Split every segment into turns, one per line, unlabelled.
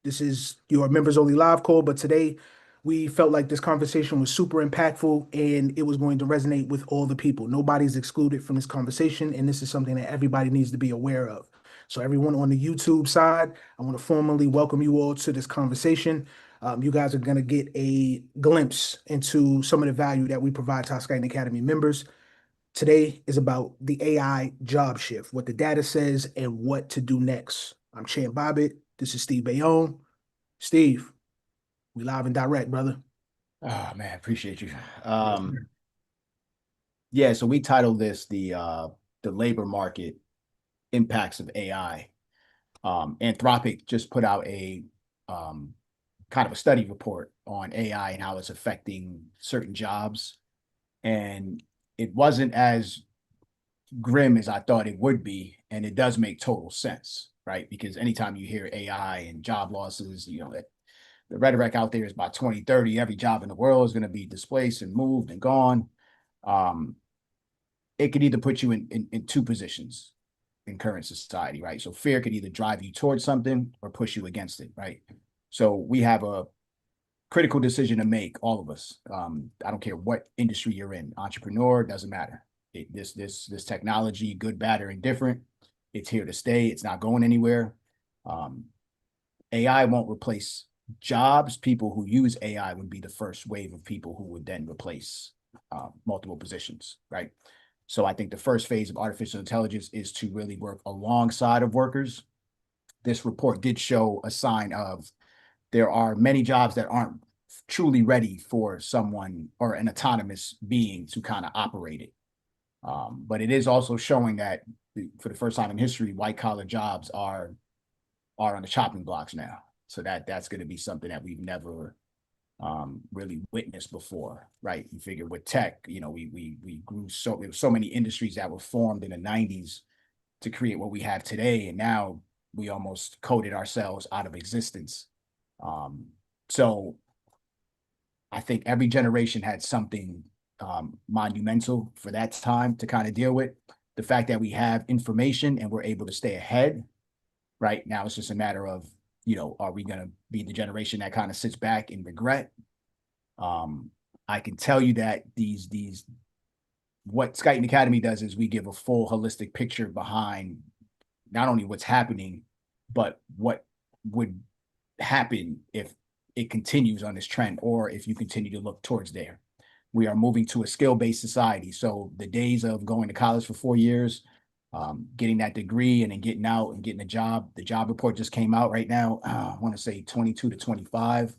This is your members only live call, but today we felt like this conversation was super impactful and it was going to resonate with all the people. Nobody's excluded from this conversation, and this is something that everybody needs to be aware of. So, everyone on the YouTube side, I want to formally welcome you all to this conversation. You guys are going to get a glimpse into some of the value that we provide to our Skyton Academy members. Today is about the AI job shift, what the data says, and what to do next. I'm Champ Bobbitt. This is Steve Bayonne. Steve, we live and direct, brother.
Oh man, appreciate you.
Yes,
Um,
sir.
yeah, so we titled this the labor market impacts of AI. Anthropic just put out a um kind of a study report on AI and how it's affecting certain jobs. And it wasn't as grim as I thought it would be, and it does make total sense, right? Because anytime you hear AI and job losses, that the rhetoric out there is by 2030, every job in the world is going to be displaced and moved and gone. Um, it could either put you in two positions in current society, right? So fear could either drive you towards something or push you against it, right? So we have a critical decision to make, all of us. I don't care what industry you're in, entrepreneur, doesn't matter. This technology, good, bad, or indifferent, it's here to stay. It's not going anywhere. Um, AI won't replace jobs. People who use AI would be the first wave of people who would then replace multiple positions, right? So I think the first phase of artificial intelligence is to really work alongside of workers. This report did show a sign of there are many jobs that aren't truly ready for someone or an autonomous being to kind of operate it. But it is also showing that for the first time in history, white collar jobs are on the chopping blocks now. So that's going to be something that we've never really witnessed before, right? You figure with tech, we grew there were so many industries that were formed in the '90s to create what we have today, and now we almost coded ourselves out of existence. Um, so I think every generation had something monumental for that time to kind of deal with. The fact that we have information and we're able to stay ahead right now, it's just a matter of, are we going to be the generation that kind of sits back and regret? Um, I can tell you that what Skyton Academy does is we give a full holistic picture behind not only what's happening, but what would happen if it continues on this trend or if you continue to look towards there. We are moving to a skill-based society. So the days of going to college for 4 years, getting that degree and then getting out and getting a job. The job report just came out right now. I want to say 22 to 25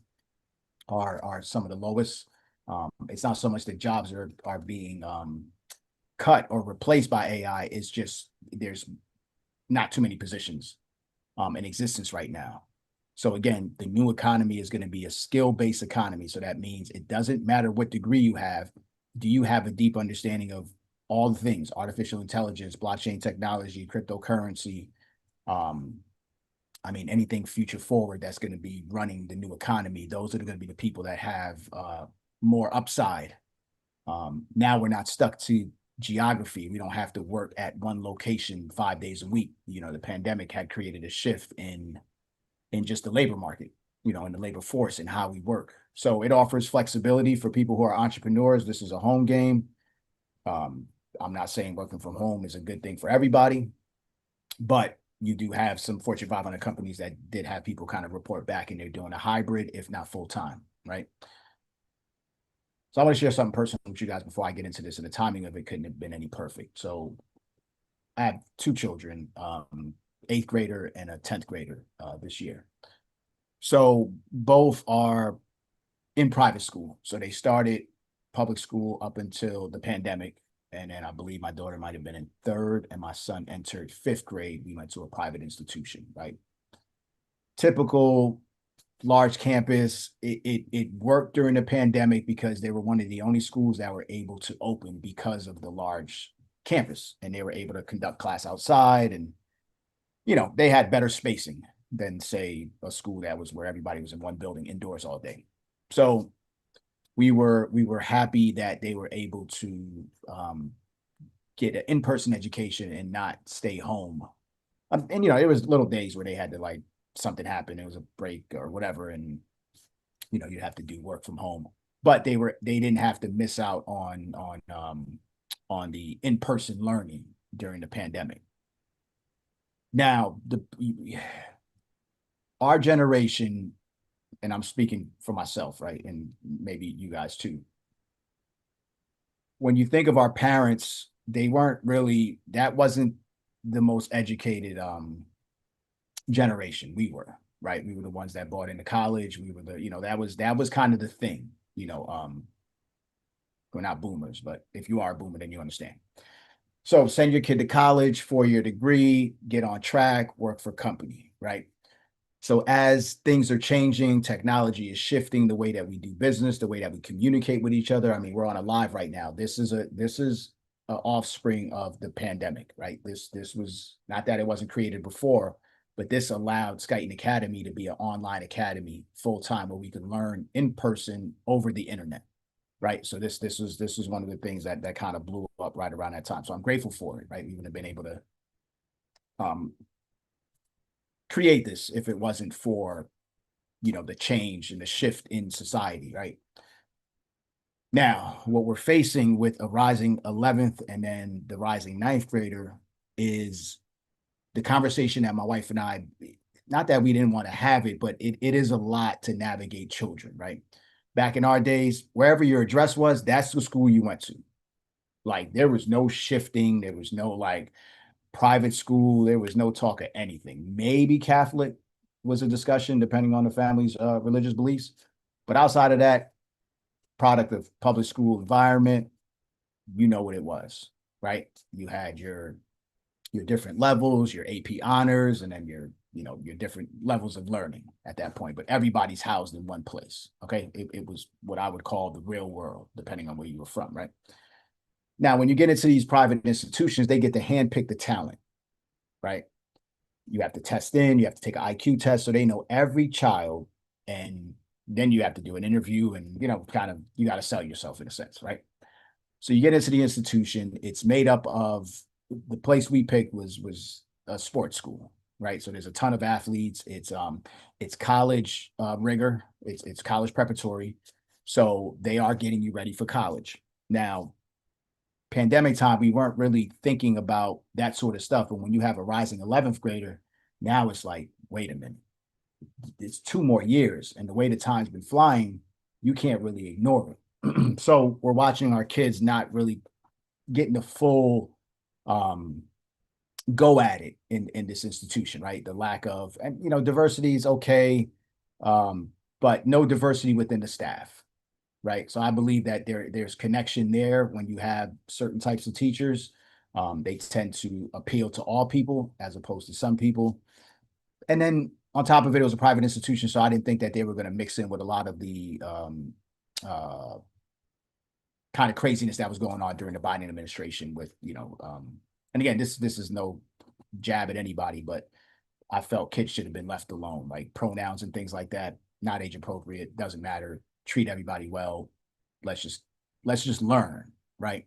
are some of the lowest. It's not so much that jobs are being cut or replaced by AI. It's just there's not too many positions in existence right now. So again, the new economy is going to be a skill-based economy. So that means it doesn't matter what degree you have. Do you have a deep understanding of all the things, artificial intelligence, blockchain technology, cryptocurrency, um, I mean, anything future forward that's going to be running the new economy, those are going to be the people that have more upside. Now we're not stuck to geography. We don't have to work at one location 5 days a week. The pandemic had created a shift in just the labor market, in the labor force and how we work. So it offers flexibility for people who are entrepreneurs. This is a home game. Um, I'm not saying working from home is a good thing for everybody, but you do have some Fortune 500 companies that did have people kind of report back and they're doing a hybrid, if not full time, right? So I want to share something personal with you guys before I get into this, and the timing of it couldn't have been any perfect. So I have two children, eighth grader and a 10th grader this year. So both are in private school. So they started public school up until the pandemic. And then I believe my daughter might have been in third and my son entered fifth grade. We went to a private institution, right? Typical large campus. It worked during the pandemic because they were one of the only schools that were able to open because of the large campus. And they were able to conduct class outside and, they had better spacing than say a school that was where everybody was in one building indoors all day. So we were happy that they were able to get an in-person education and not stay home. And it was little days where they had to like something happened, it was a break or whatever, and you'd have to do work from home. But they didn't have to miss out on the in-person learning during the pandemic. Now, our generation, and I'm speaking for myself, right? And maybe you guys too. When you think of our parents, they weren't really, that wasn't the most educated generation. We were, right? We were the ones that bought into college. We were that was kind of the thing, we're not boomers, but if you are a boomer, then you understand. So send your kid to college, 4-year degree, get on track, work for company, right? So as things are changing, technology is shifting the way that we do business, the way that we communicate with each other. I mean, we're on a live right now. This is an offspring of the pandemic, right? This was not that it wasn't created before, but this allowed Skyton Academy to be an online academy full time where we could learn in person over the internet, right? So this was one of the things that kind of blew up right around that time. So I'm grateful for it, right? We wouldn't have been able to um, create this if it wasn't for the change and the shift in society, right? Now, what we're facing with a rising 11th and then the rising ninth grader is the conversation that my wife and I, not that we didn't want to have it, but it is a lot to navigate children, right? Back in our days, wherever your address was, that's the school you went to. Like there was no shifting, there was no like private school, there was no talk of anything. Maybe Catholic was a discussion depending on the family's religious beliefs. But outside of that, product of public school environment, you know what it was, right? You had your different levels, your AP honors, and then your different levels of learning at that point. But everybody's housed in one place. Okay. It was what I would call the real world, depending on where you were from, right? Now, when you get into these private institutions, they get to handpick the talent, right? You have to test in, you have to take an IQ test so they know every child, and then you have to do an interview and, kind of, you got to sell yourself in a sense, right? So you get into the institution, it's made up of, the place we picked was a sports school, right? So there's a ton of athletes. It's college rigor, it's college preparatory. So they are getting you ready for college. Now, pandemic time, we weren't really thinking about that sort of stuff. But when you have a rising 11th grader, now it's like, wait a minute, it's 2 more years. And the way the time's been flying, you can't really ignore it. So we're watching our kids not really getting the full go at it in this institution, right? The lack of, and diversity is okay, but no diversity within the staff, right? So I believe that there's connection there when you have certain types of teachers. They tend to appeal to all people as opposed to some people. And then on top of it, it was a private institution, so I didn't think that they were going to mix in with a lot of the kind of craziness that was going on during the Biden administration with, and again, this is no jab at anybody, but I felt kids should have been left alone, like pronouns and things like that, not age appropriate, doesn't matter. Treat everybody well. Let's just learn, right?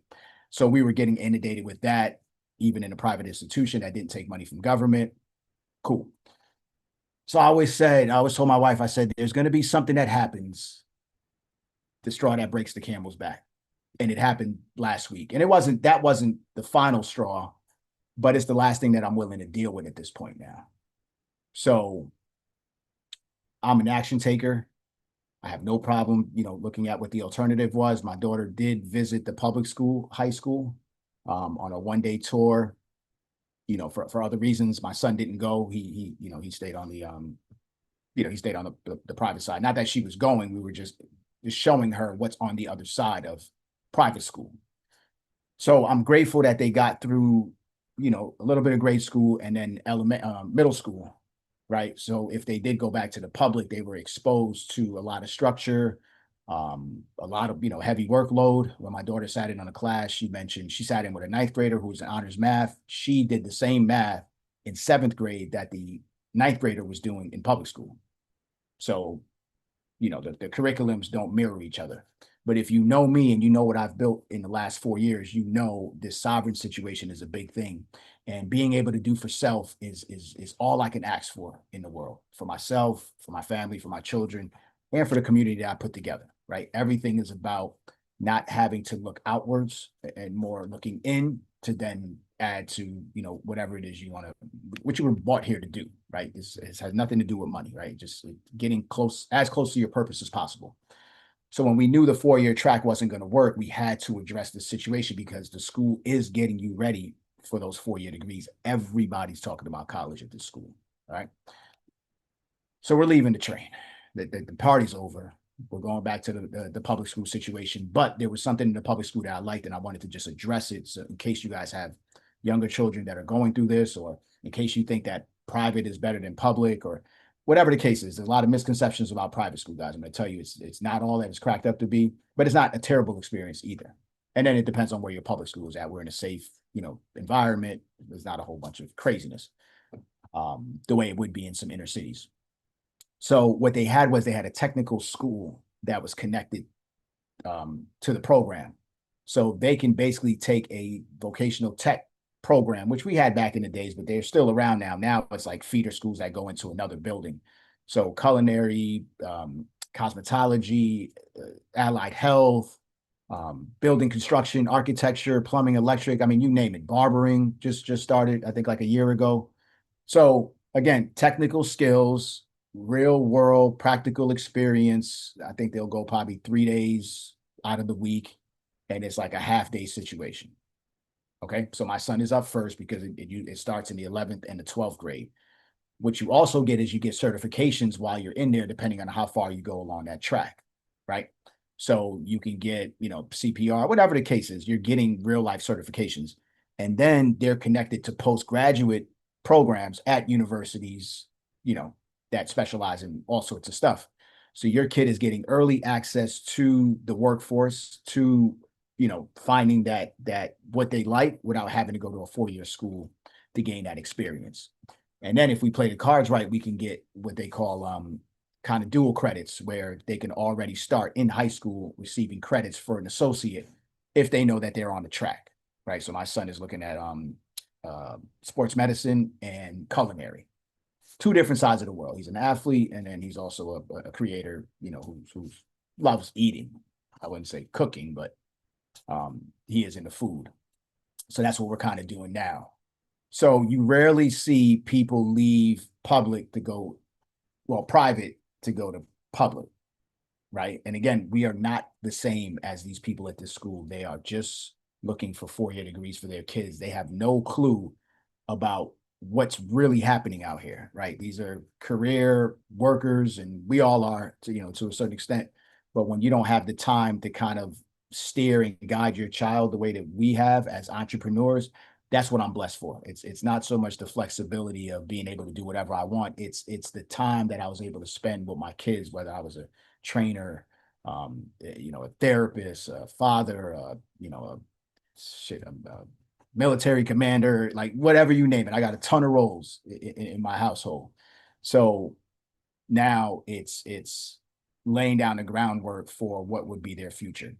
So we were getting inundated with that, even in a private institution that didn't take money from government. Cool. So I always told my wife, I said, there's going to be something that happens, the straw that breaks the camel's back. And it happened last week. And that wasn't the final straw, but it's the last thing that I'm willing to deal with at this point now. So I'm an action taker. I have no problem, looking at what the alternative was. My daughter did visit the public school, high school, on a 1-day tour. For other reasons, my son didn't go. He stayed on the private side. Not that she was going. We were just showing her what's on the other side of private school. So I'm grateful that they got through, a little bit of grade school and then middle school. Right. So if they did go back to the public, they were exposed to a lot of structure, a lot of, heavy workload. When my daughter sat in on a class, she mentioned she sat in with a ninth grader who was in honors math. She did the same math in 7th grade that the ninth grader was doing in public school. So, the curriculums don't mirror each other. But if you know me and you know what I've built in the last 4 years, you know this sovereign situation is a big thing. And being able to do for self is all I can ask for in the world, for myself, for my family, for my children, and for the community that I put together, right? Everything is about not having to look outwards and more looking in to then add to, whatever it is you want to, what you were brought here to do, right? This has nothing to do with money, right? Just getting as close to your purpose as possible. So when we knew the 4-year track wasn't going to work, we had to address the situation because the school is getting you ready for those 4-year degrees. Everybody's talking about college at this school, right? So we're leaving the train. The party's over. We're going back to the public school situation. But there was something in the public school that I liked, and I wanted to just address it. So in case you guys have younger children that are going through this, or in case you think that private is better than public, or whatever the case is, there's a lot of misconceptions about private school, guys. I'm going to tell you, it's not all that it's cracked up to be, but it's not a terrible experience either. And then it depends on where your public school is at. We're in a safe, environment. There's not a whole bunch of craziness, the way it would be in some inner cities. So what they had was they had a technical school that was connected to the program. So they can basically take a vocational tech program, which we had back in the days, but they're still around now. Now it's like feeder schools that go into another building. So culinary, cosmetology, allied health, building construction, architecture, plumbing, electric. I mean, you name it. Barbering just started, I think, like a year ago. So again, technical skills, real world practical experience. I think they'll go probably 3 days out of the week, and it's like a half-day situation. Okay, so my son is up first because it starts in the 11th and the 12th grade. What you also get is you get certifications while you're in there, depending on how far you go along that track, right? So you can get, CPR, whatever the case is, you're getting real life certifications. And then they're connected to postgraduate programs at universities, that specialize in all sorts of stuff. So your kid is getting early access to the workforce, to, finding that what they like without having to go to a 4-year school to gain that experience. And then if we play the cards right, we can get what they call kind of dual credits, where they can already start in high school receiving credits for an associate if they know that they're on the track, right? So my son is looking at sports medicine and culinary, two different sides of the world. He's an athlete, and then he's also a creator, who loves eating. I wouldn't say cooking, but he is into food. So that's what we're kind of doing now. So you rarely see people leave private to go to public, right? And again, we are not the same as these people at this school. They are just looking for 4-year degrees for their kids. They have no clue about what's really happening out here, right? These are career workers, and we all are to a certain extent. But when you don't have the time to kind of steer and guide your child the way that we have as entrepreneurs, that's what I'm blessed for. It's not so much the flexibility of being able to do whatever I want. It's the time that I was able to spend with my kids, whether I was a trainer, a therapist, a father, a military commander, like whatever you name it. I got a ton of roles in my household. So now it's laying down the groundwork for what would be their future.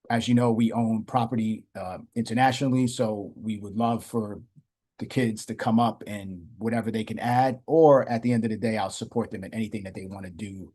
As you know, we own property internationally, so we would love for the kids to come up and whatever they can add, or at the end of the day, I'll support them in anything that they want to do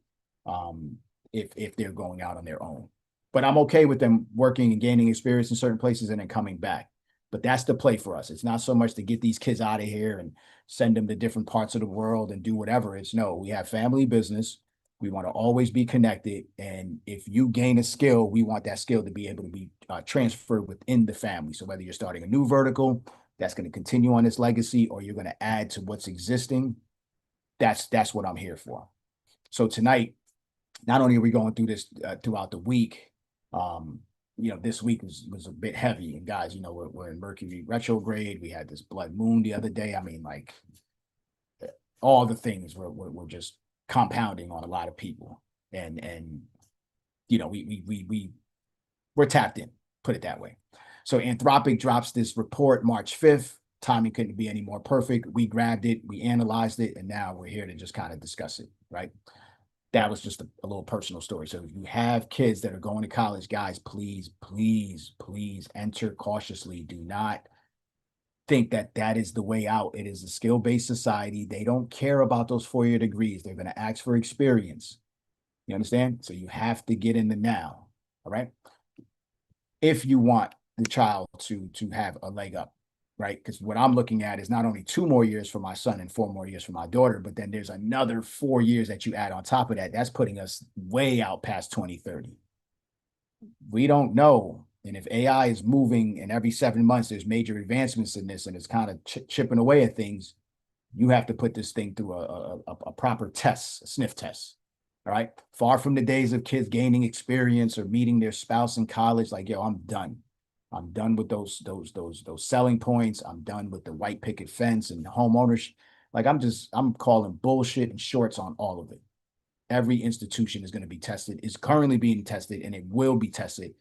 if they're going out on their own. But I'm okay with them working and gaining experience in certain places and then coming back. But that's the play for us. It's not so much to get these kids out of here and send them to different parts of the world and do whatever. It's no, we have family business. We want to always be connected. And if you gain a skill, we want that skill to be able to be transferred within the family. So whether you're starting a new vertical that's going to continue on this legacy, or you're going to add to what's existing, that's what I'm here for. So tonight, not only are we going through this throughout the week, this week was a bit heavy. And guys, we're in Mercury retrograde. We had this blood moon the other day. I mean, like all the things were just compounding on a lot of people, and we're tapped in, put it that way. So Anthropic drops this report March 5th. Timing couldn't be any more perfect. We grabbed it, we analyzed it, and now we're here to just kind of discuss it, right? that was just a little personal story. So if you have kids that are going to college, guys, please, please, please enter cautiously. Do not think that that is the way out. It is a skill-based society. They don't care about those 4-year degrees. They're going to ask for experience. You understand? So you have to get in the now. All right. If you want the child to have a leg up, right? Because what I'm looking at is not only 2 more years for my son and 4 more years for my daughter, but then there's another 4 years that you add on top of that. That's putting us way out past 2030. We don't know. And if AI is moving and every 7 months there's major advancements in this and it's kind of chipping away at things, you have to put this thing through a proper test, a sniff test. All right. Far from the days of kids gaining experience or meeting their spouse in college. Like, yo, I'm done. I'm done with those selling points. I'm done with the white picket fence and home ownership. Like, I'm calling bullshit and shorts on all of it. Every institution is going to be tested, is currently being tested, and it will be tested.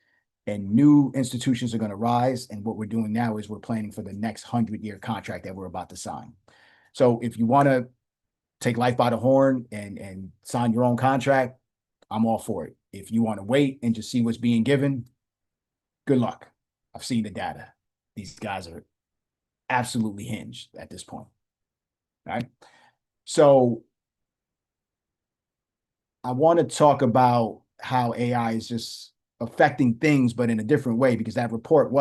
And new institutions are going to rise. And what we're doing now is we're planning for the next 100-year contract that we're about to sign. So if you want to take life by the horn and sign your own contract, I'm all for it. If you want to wait and just see what's being given, good luck. I've seen the data. These guys are absolutely hinged at this point. All right. So I want to talk about how AI is just affecting things, but in a different way, because that report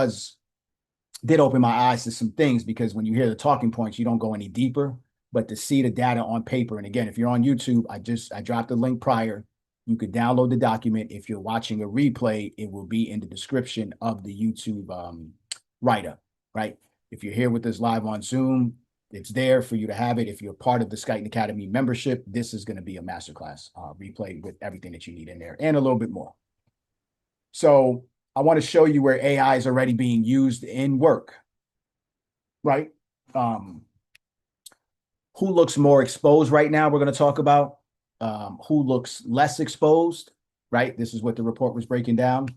did open my eyes to some things, because when you hear the talking points, you don't go any deeper. But to see the data on paper, and again, if you're on YouTube, I dropped the link prior. You could download the document. If you're watching a replay, it will be in the description of the YouTube write-up, right? If you're here with us live on Zoom, it's there for you to have it. If you're part of the Skyton Academy membership, this is going to be a masterclass replay with everything that you need in there and a little bit more. So I want to show you where AI is already being used in work, right? Who looks more exposed right now? We're going to talk about who looks less exposed, right? This is what the report was breaking down,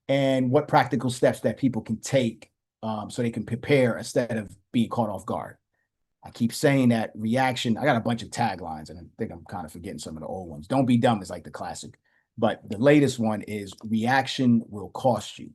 and what practical steps that people can take so they can prepare instead of being caught off guard. I keep saying that reaction. I got a bunch of taglines, and I think I'm kind of forgetting some of the old ones. Don't be dumb is like the classic, but the latest one is reaction will cost you,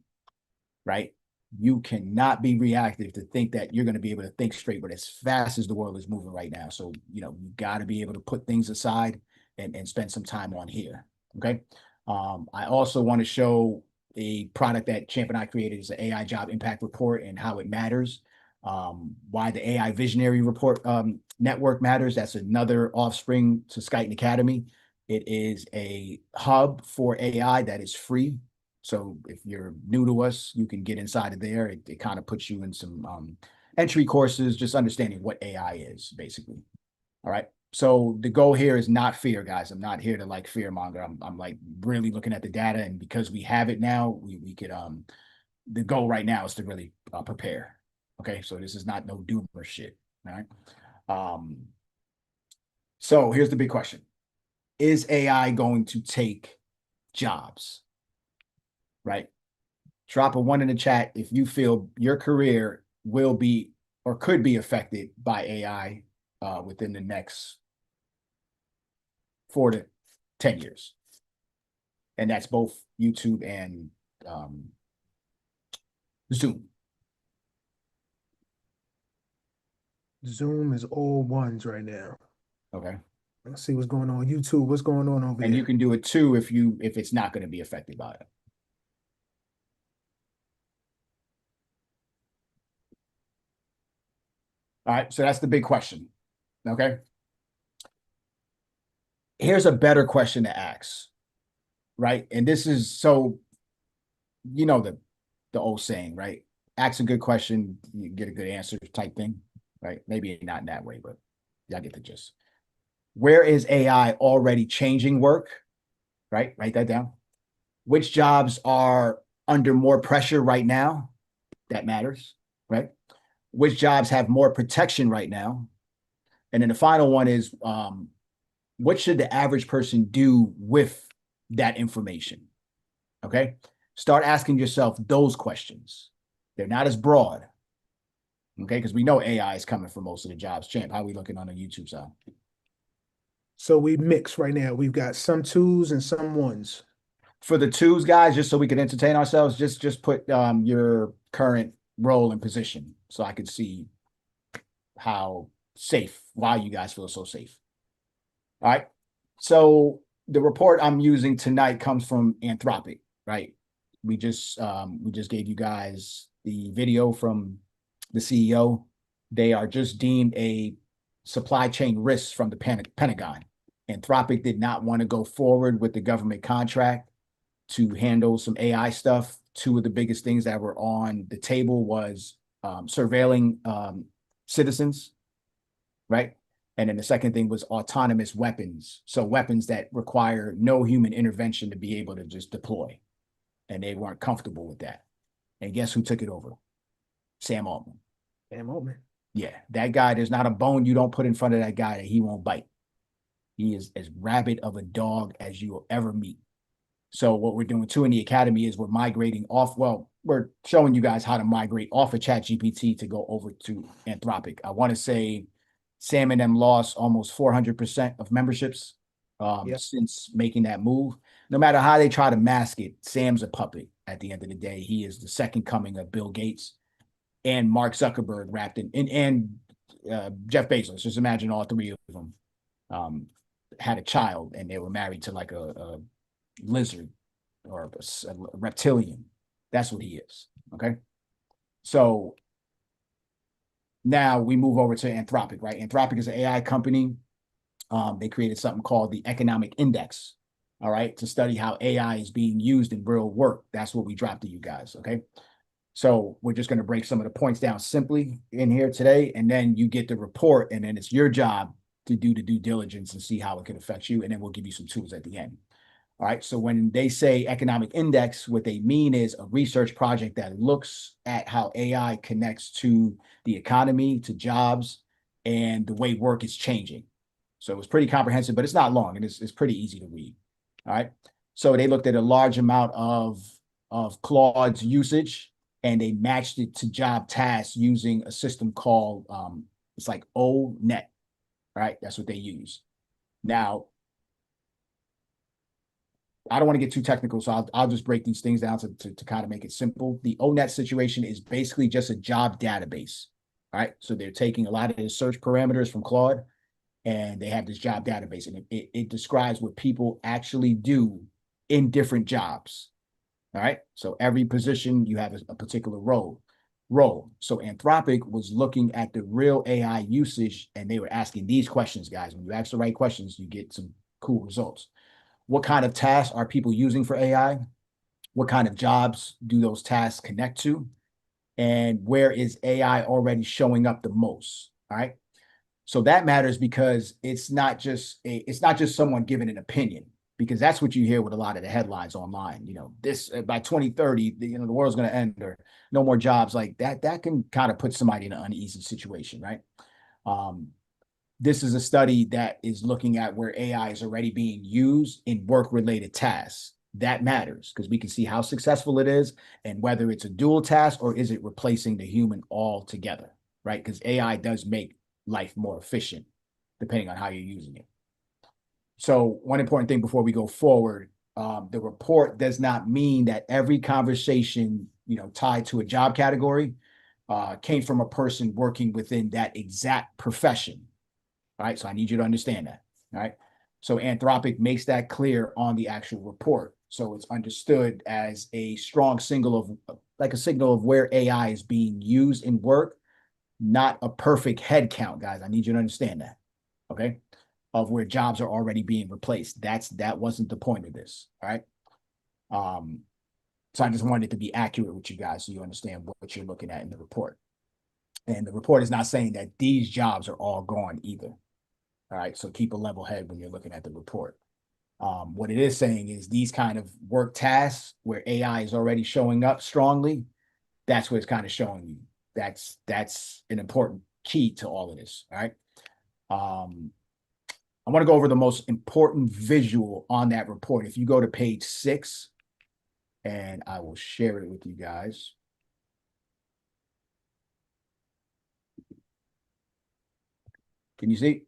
right? You cannot be reactive to think that you're going to be able to think straight, but as fast as the world is moving right now. So, you got to be able to put things aside and spend some time on here. Okay. I also want to show a product that Champ and I created, is an AI job impact report and how it matters. Why the AI visionary report network matters. That's another offspring to Skyton Academy. It is a hub for AI that is free. So if you're new to us, you can get inside of there. It kind of puts you in some entry courses, just understanding what AI is, basically. All right. So the goal here is not fear, guys. I'm not here to like fear monger. I'm like really looking at the data, and because we have it now, we could the goal right now is to really prepare. Okay. So this is not no doomer shit. All right. So here's the big question. Is AI going to take jobs? Right? Drop a 1 in the chat if you feel your career will be or could be affected by AI within the next 4 to 10 years. And that's both YouTube and Zoom.
Zoom is all ones right now.
Okay.
Let's see what's going on. YouTube, what's going on over
And
there?
you can do it too if it's not going to be affected by it. All right, so that's the big question. Okay. Here's a better question to ask, right? And this is so, the old saying, right? Ask a good question, you get a good answer type thing, right? Maybe not in that way, but y'all get the gist. Where is AI already changing work, right? Write that down. Which jobs are under more pressure right now? That matters, right? Which jobs have more protection right now? And then the final one is, what should the average person do with that information? Okay. Start asking yourself those questions. They're not as broad. Okay. Because we know AI is coming for most of the jobs. Champ, how are we looking on the YouTube side?
So we mix right now. We've got some twos and some ones.
For the twos, guys, just so we can entertain ourselves, just put your current role and position so I can see how safe, why you guys feel so safe. All right. So the report I'm using tonight comes from Anthropic, right? We just gave you guys the video from the CEO. They are just deemed a supply chain risk from the Pentagon. Anthropic did not want to go forward with the government contract to handle some AI stuff. Two of the biggest things that were on the table was surveilling citizens, right? And then the second thing was autonomous weapons. So weapons that require no human intervention to be able to just deploy. And they weren't comfortable with that. And guess who took it over? Sam Altman.
Damn, oh man.
Yeah, that guy, there's not a bone you don't put in front of that guy that he won't bite. He is as rabid of a dog as you will ever meet. So what we're doing too in the academy is we're migrating off. Well, we're showing you guys how to migrate off of ChatGPT to go over to Anthropic. I want to say Sam and them lost almost 400% of memberships
Yep.
since making that move. No matter how they try to mask it, Sam's a puppet at the end of the day. He is the second coming of Bill Gates and Mark Zuckerberg wrapped in, and Jeff Bezos. Just imagine all three of them had a child and they were married to like a lizard or a reptilian. That's what he is. Okay. So now we move over to Anthropic, right? Anthropic is an AI company. They created something called the Economic Index, all right, to study how AI is being used in real work. That's what we dropped to you guys. Okay. So we're just going to break some of the points down simply in here today, and then you get the report, and then it's your job to do the due diligence and see how it can affect you, and then we'll give you some tools at the end. All right. So when they say economic index, what they mean is a research project that looks at how AI connects to the economy, to jobs, and the way work is changing. So it's pretty comprehensive, but it's not long and it's pretty easy to read. All right. So they looked at a large amount of Claude's usage and they matched it to job tasks using a system called it's like ONet. Right. That's what they use. Now, I don't want to get too technical, so I'll just break these things down to kind of make it simple. The ONet situation is basically just a job database. All right. So they're taking a lot of the search parameters from Claude and they have this job database, and it describes what people actually do in different jobs. All right. So every position you have a particular role. So Anthropic was looking at the real AI usage and they were asking these questions, guys. When you ask the right questions, you get some cool results. What kind of tasks are people using for AI? What kind of jobs do those tasks connect to? And where is AI already showing up the most? All right. So that matters because it's not just someone giving an opinion, because that's what you hear with a lot of the headlines online. You know, this by 2030, the world's going to end or no more jobs like that. That can kind of put somebody in an uneasy situation, right? Um, this is a study that is looking at where AI is already being used in work-related tasks. That matters because we can see how successful it is and whether it's a dual task or is it replacing the human altogether, right? Because AI does make life more efficient depending on how you're using it. So one important thing before we go forward, the report does not mean that every conversation, tied to a job category came from a person working within that exact profession. All right. So I need you to understand that. All right. So Anthropic makes that clear on the actual report. So it's understood as a strong signal a signal of where AI is being used in work, not a perfect head count, guys. I need you to understand that. Okay. Of where jobs are already being replaced. That wasn't the point of this. All right. So I just wanted it to be accurate with you guys so you understand what you're looking at in the report. And the report is not saying that these jobs are all gone either. All right. So keep a level head when you're looking at the report. What it is saying is these kind of work tasks where AI is already showing up strongly, that's what it's kind of showing you. That's an important key to all of this. All right. I want to go over the most important visual on that report. If you go to page 6, and I will share it with you guys. Can you see?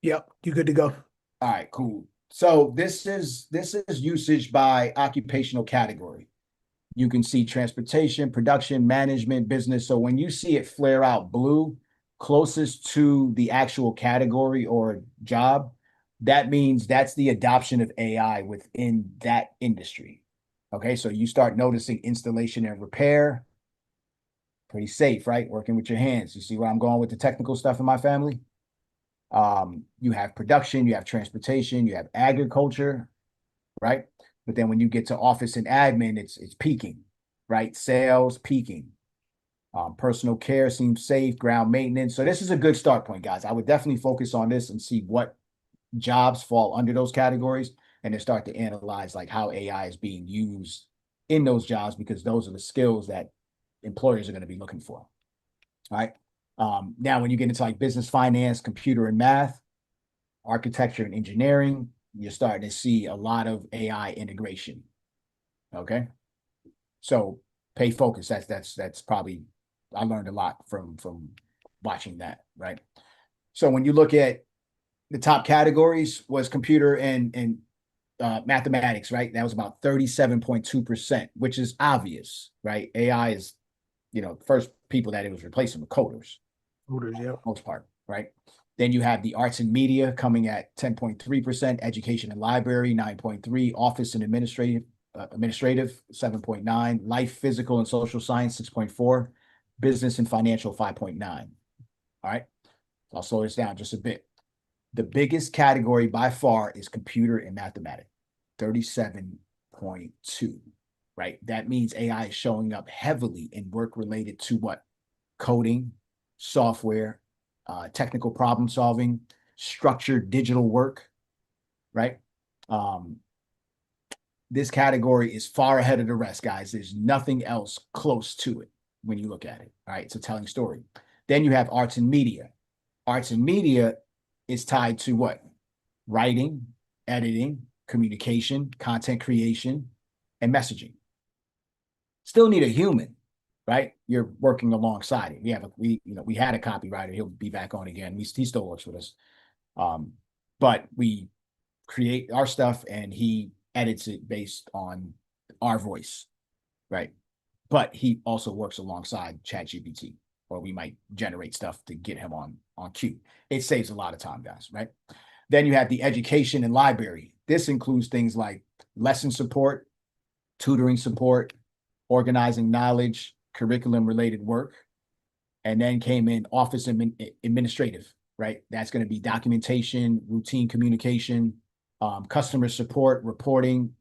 Yep, you good to go.
All right, cool. So this is usage by occupational category. You can see transportation, production, management, business. So when you see it flare out blue closest to the actual category or job, that means that's the adoption of AI within that industry. Okay, so you start noticing installation and repair, pretty safe, right? Working with your hands. You see where I'm going with the technical stuff in my family? You have production, you have transportation, you have agriculture, right? But then when you get to office and admin, it's peaking, right? Sales peaking. Personal care seems safe, ground maintenance. So this is a good start point, guys. I would definitely focus on this and see what jobs fall under those categories and then start to analyze like how AI is being used in those jobs because those are the skills that employers are going to be looking for. All right. Now, when you get into like business, finance, computer and math, architecture and engineering, you're starting to see a lot of AI integration. Okay. So pay focus. That's probably I learned a lot from watching that, right? So when you look at the top categories was computer and mathematics, right? That was about 37.2%, which is obvious, right? AI is, first people that it was replacing with coders,
Hooters, yep.
most part, right? Then you have the arts and media coming at 10.3%, education and library 9.3, office and administrative 7.9, life, physical and social science 6.4, business and financial 5.9. All right. I'll slow this down just a bit. The biggest category by far is computer and mathematics, 37.2, right? That means AI is showing up heavily in work related to what? Coding, software, technical problem solving, structured digital work, right? Um, this category is far ahead of the rest, guys. There's nothing else close to it when you look at it. All right. It's a telling story. Then you have arts and media. Arts and media is tied to what? Writing, editing, communication, content creation, and messaging. Still need a human, right? You're working alongside it. We had a copywriter. He'll be back on again. He still works with us. But we create our stuff and he edits it based on our voice, right? But he also works alongside ChatGPT, or we might generate stuff to get him on cue. It saves a lot of time, guys, right? Then you have the education and library. This includes things like lesson support, tutoring support, organizing knowledge, curriculum related work, and then came in office administrative, right? That's going to be documentation, routine communication, customer support, reporting,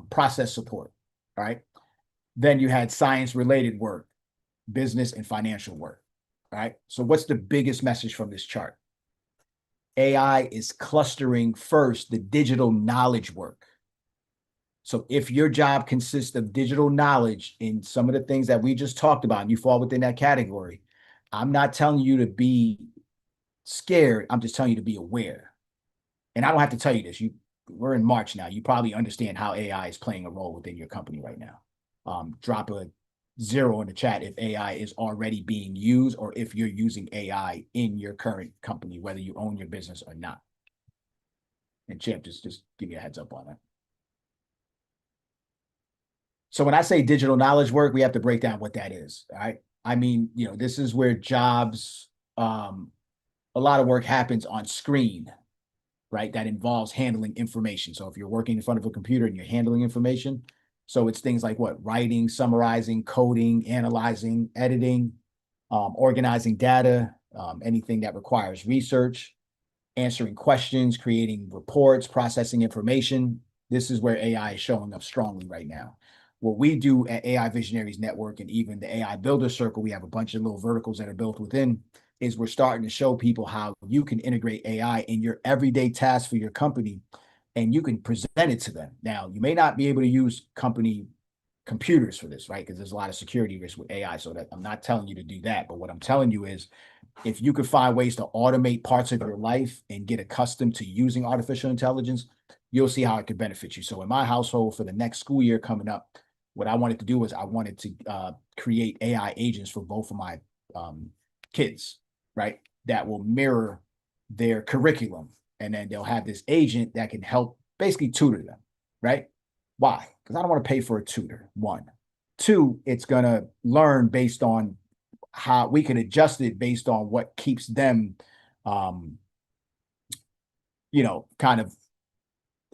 process support. All right. Then you had science related work, business and financial work. All right. So what's the biggest message from this chart? AI is clustering first the digital knowledge work. So if your job consists of digital knowledge in some of the things that we just talked about, and you fall within that category, I'm not telling you to be scared. I'm just telling you to be aware. And I don't have to tell you this. We're in March now. You probably understand how AI is playing a role within your company right now. Drop a 0 in the chat if AI is already being used or if you're using AI in your current company, whether you own your business or not. And Champ, just give me a heads up on that. So when I say digital knowledge work, we have to break down what that is. All right. I mean, this is where jobs, a lot of work happens on screen, right? That involves handling information. So if you're working in front of a computer and you're handling information, so it's things like what? Writing, summarizing, coding, analyzing, editing, organizing data, anything that requires research, answering questions, creating reports, processing information. This is where AI is showing up strongly right now. What we do at AI Visionaries Network and even the AI Builder Circle, we have a bunch of little verticals that are built within, is we're starting to show people how you can integrate AI in your everyday tasks for your company and you can present it to them. Now, you may not be able to use company computers for this, right? Because there's a lot of security risks with AI. So that I'm not telling you to do that. But what I'm telling you is if you could find ways to automate parts of your life and get accustomed to using artificial intelligence, you'll see how it could benefit you. So in my household for the next school year coming up, what I wanted to do was I wanted to create AI agents for both of my kids, right? That will mirror their curriculum. And then they'll have this agent that can help basically tutor them, right? Why? Because I don't want to pay for a tutor, one. Two, it's going to learn based on how we can adjust it based on what keeps them, um, kind of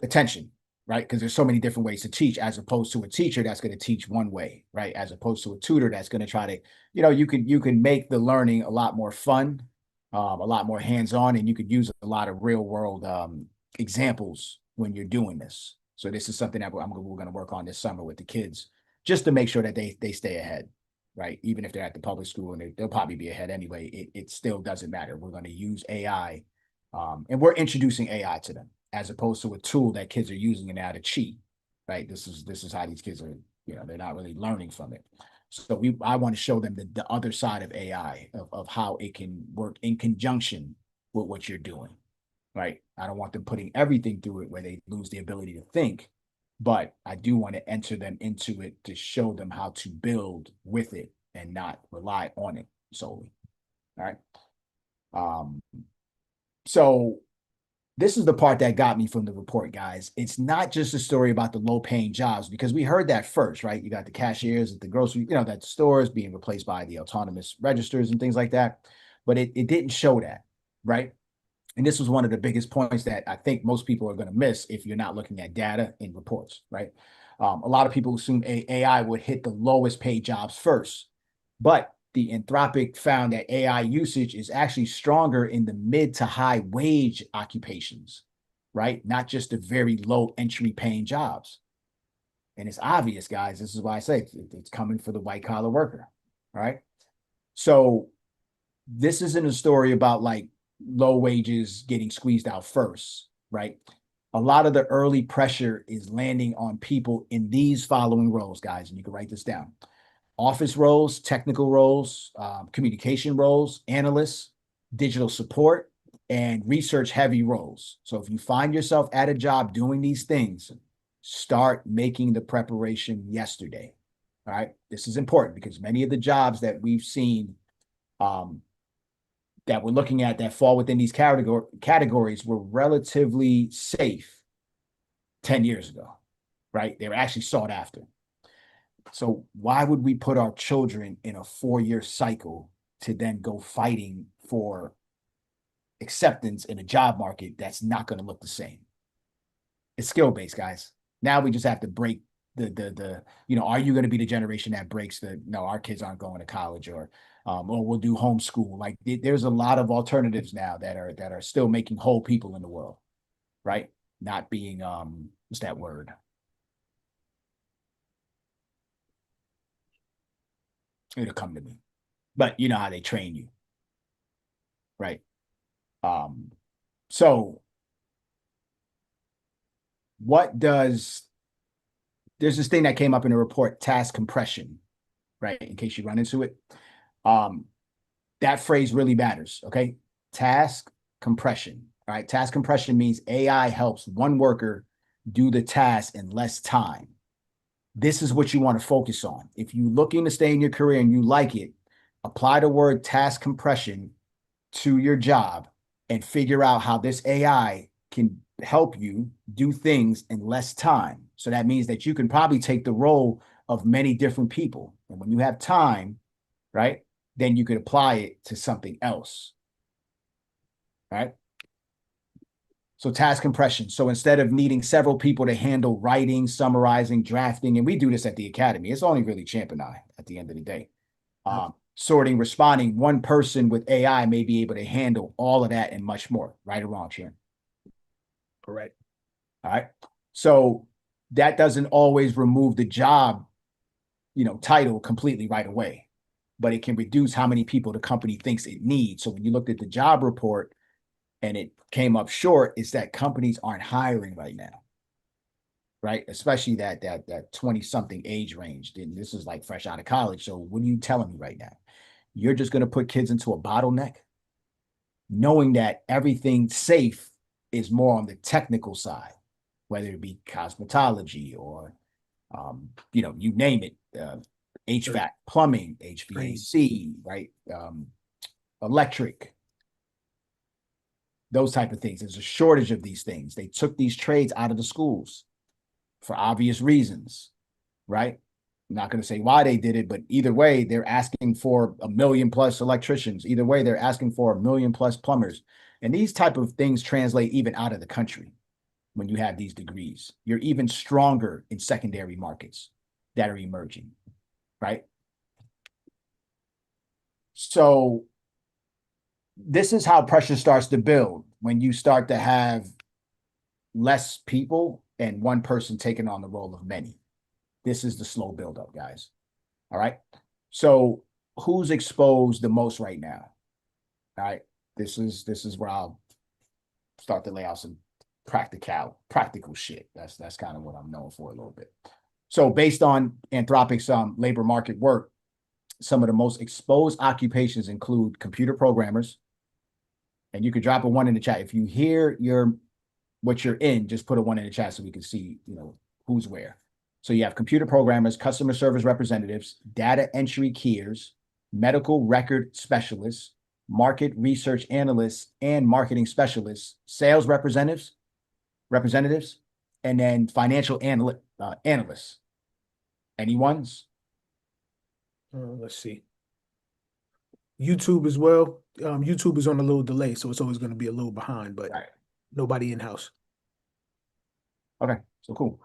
attention, right? Because there's so many different ways to teach, as opposed to a teacher that's going to teach one way, right? As opposed to a tutor that's going to try to, you can make the learning a lot more fun, a lot more hands-on, and you could use a lot of real world examples when you're doing this. So this is something that we're going to work on this summer with the kids, just to make sure that they stay ahead, right? Even if they're at the public school, and they'll probably be ahead anyway, it still doesn't matter. We're going to use AI, and we're introducing AI to them, as opposed to a tool that kids are using it now to cheat, right? This is how these kids are, they're not really learning from it. So I want to show them the other side of AI, of how it can work in conjunction with what you're doing, right? I don't want them putting everything through it where they lose the ability to think, but I do want to enter them into it to show them how to build with it and not rely on it solely. All right. So this is the part that got me from the report, guys. It's not just a story about the low-paying jobs, because we heard that first, right? You got the cashiers at the grocery, that stores being replaced by the autonomous registers and things like that. But it didn't show that, right? And this was one of the biggest points that I think most people are going to miss if you're not looking at data in reports, right? A lot of people assume AI would hit the lowest paid jobs first, but the Anthropic found that AI usage is actually stronger in the mid to high wage occupations, right? Not just the very low entry paying jobs. And it's obvious, guys. This is why I say it's coming for the white collar worker, right? So this isn't a story about like low wages getting squeezed out first, right? A lot of the early pressure is landing on people in these following roles, guys, and you can write this down: office roles, technical roles, communication roles, analysts, digital support, and research heavy roles. So if you find yourself at a job doing these things, start making the preparation yesterday. All right. This is important because many of the jobs that we've seen, that we're looking at, that fall within these categories were relatively safe 10 years ago, right? They were actually sought after. So why would we put our children in a 4-year cycle to then go fighting for acceptance in a job market that's not going to look the same? It's skill-based, guys. Now we just have to break are you going to be the generation that breaks no, our kids aren't going to college, or we'll do homeschool. Like there's a lot of alternatives now that are still making whole people in the world, right? Not being, what's that word? It'll come to me. But you know how they train you, right? So there's this thing that came up in the report: task compression, right? In case you run into it. That phrase really matters, okay? Task compression, all right? Task compression means AI helps one worker do the task in less time. This is what you want to focus on. If you're looking to stay in your career and you like it, apply the word task compression to your job and figure out how this AI can help you do things in less time. So that means that you can probably take the role of many different people. And when you have time, right, then you could apply it to something else, right? So task compression. So instead of needing several people to handle writing, summarizing, drafting, and we do this at the Academy, it's only really Champ and I at the end of the day. Sorting, responding, one person with AI may be able to handle all of that and much more. Right or wrong, Champ?
Correct.
All right. So that doesn't always remove the job, title completely right away, but it can reduce how many people the company thinks it needs. So when you looked at the job report and it came up short, it's that companies aren't hiring right now, right? Especially that 20-something age range. Then this is like fresh out of college. So what are you telling me right now? You're just going to put kids into a bottleneck, knowing that everything safe is more on the technical side, whether it be cosmetology or, you name it, HVAC, plumbing, HVAC, right? Electric. those type of things. There's a shortage of these things. They took these trades out of the schools for obvious reasons, right? I'm not going to say why they did it, but either way, they're asking for 1 million plus electricians. Either way, they're asking for 1 million plus plumbers. And these type of things translate even out of the country. When you have these degrees, you're even stronger in secondary markets that are emerging, right? So this is how pressure starts to build when you start to have less people and one person taking on the role of many. This is the slow buildup, guys. All right. So who's exposed the most right now? All right. This is where I'll start to lay out some practical shit. That's kind of what I'm known for a little bit. So based on Anthropic's labor market work, some of the most exposed occupations include computer programmers. And you could drop a 1 in the chat. If you hear what you're in, just put a 1 in the chat so we can see, who's where. So you have computer programmers, customer service representatives, data entry keyers, medical record specialists, market research analysts, and marketing specialists, sales representatives, and then financial analysts. Anyone's?
Let's see. YouTube as well. YouTube is on a little delay, so it's always going to be a little behind, but
Right.
Nobody in-house.
Okay, so cool.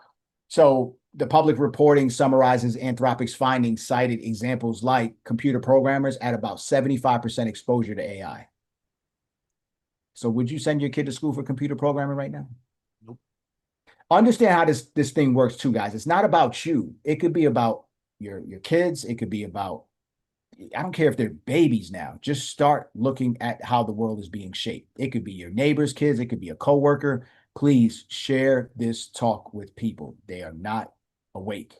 So the public reporting summarizes Anthropic's findings, cited examples like computer programmers at about 75% exposure to AI. So would you send your kid to school for computer programming right now?
Nope.
Understand how this thing works too, guys. It's not about you. It could be about your kids. It could be about, I don't care if they're babies now. Just start looking at how the world is being shaped. It could be your neighbor's kids. It could be a coworker. Please share this talk with people. They are not awake.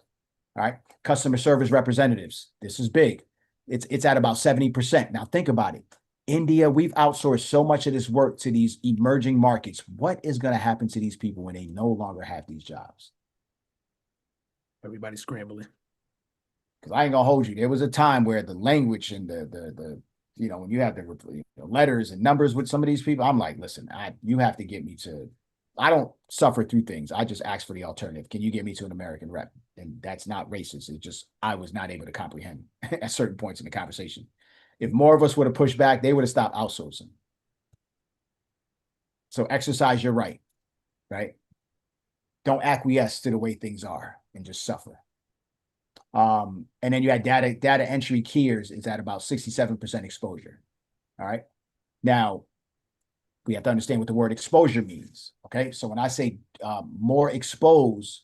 All right. Customer service representatives. This is big. It's at about 70%. Now think about it. India, we've outsourced so much of this work to these emerging markets. What is going to happen to these people when they no longer have these jobs?
Everybody's scrambling.
Because I ain't gonna hold you. There was a time where the language and the when you have the letters and numbers with some of these people, I'm like, listen, you have to get me to. I don't suffer through things. I just ask for the alternative. Can you get me to an American rep? And that's not racist. It's just I was not able to comprehend at certain points in the conversation. If more of us would have pushed back, they would have stopped outsourcing. So exercise your right? Don't acquiesce to the way things are and just suffer. And then you had data entry keyers is at about 67% exposure. All right. Now, we have to understand what the word exposure means. Okay. So when I say more exposed,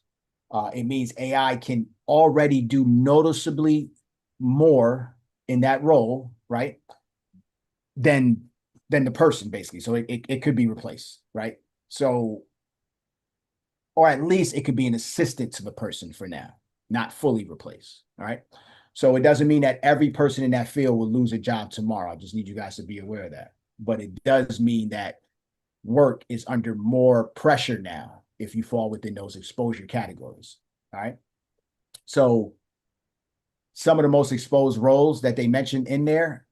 it means AI can already do noticeably more in that role, right? Than the person, basically. So it could be replaced, right? So, or at least it could be an assistant to the person for now, not fully replaced. All right. So it doesn't mean that every person in that field will lose a job tomorrow. I just need you guys to be aware of that. But it does mean that work is under more pressure now if you fall within those exposure categories. All right. So some of the most exposed roles that they mentioned in there,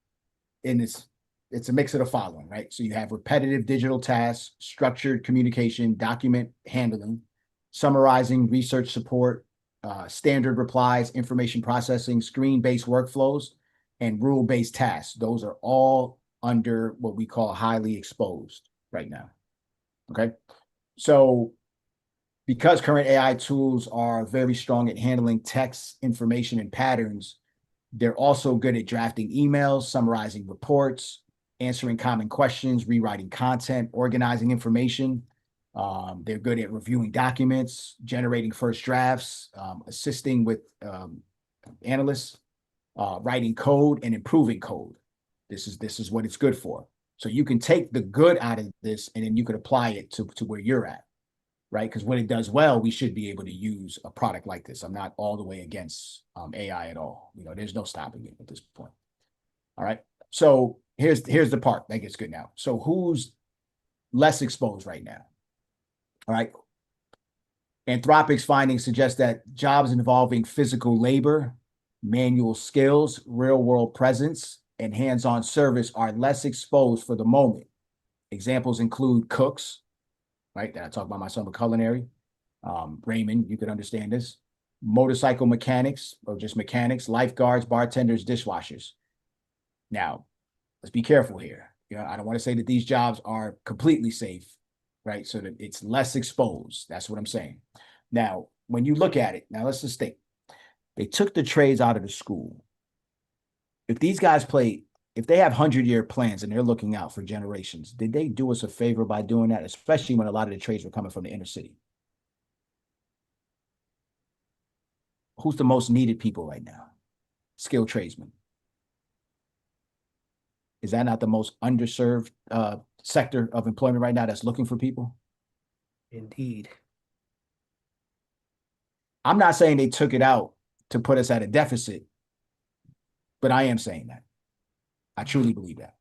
and it's a mix of the following, right? So you have repetitive digital tasks, structured communication, document handling, summarizing, research support, standard replies, information processing, screen-based workflows, and rule-based tasks. Those are all under what we call highly exposed right now. Okay. So because current AI tools are very strong at handling text, information, and patterns, they're also good at drafting emails, summarizing reports, answering common questions, rewriting content, organizing information. They're good at reviewing documents, generating first drafts, assisting with analysts, writing code, and improving code. This is what it's good for. So you can take the good out of this, and then you could apply it to where you're at, right? Because when it does well, we should be able to use a product like this. I'm not all the way against AI at all. There's no stopping it at this point. All right. So here's the part that gets good now. So who's less exposed right now? All right. Anthropic's findings suggest that jobs involving physical labor, manual skills, real world presence, and hands-on service are less exposed for the moment. Examples include cooks, right? That I talk about my son with culinary. Raymond, you could understand this. Motorcycle mechanics or just mechanics, lifeguards, bartenders, dishwashers. Now, let's be careful here. You know, I don't want to say that these jobs are completely safe, right? So that it's less exposed. That's what I'm saying. Now, when you look at it, now let's just think. They took the trades out of the school. If these guys play, if they have 100-year plans and they're looking out for generations, did they do us a favor by doing that, especially when a lot of the trades were coming from the inner city? Who's the most needed people right now? Skilled tradesmen. Is that not the most underserved sector of employment right now that's looking for people?
Indeed.
I'm not saying they took it out to put us at a deficit, but I am saying that. I truly believe that.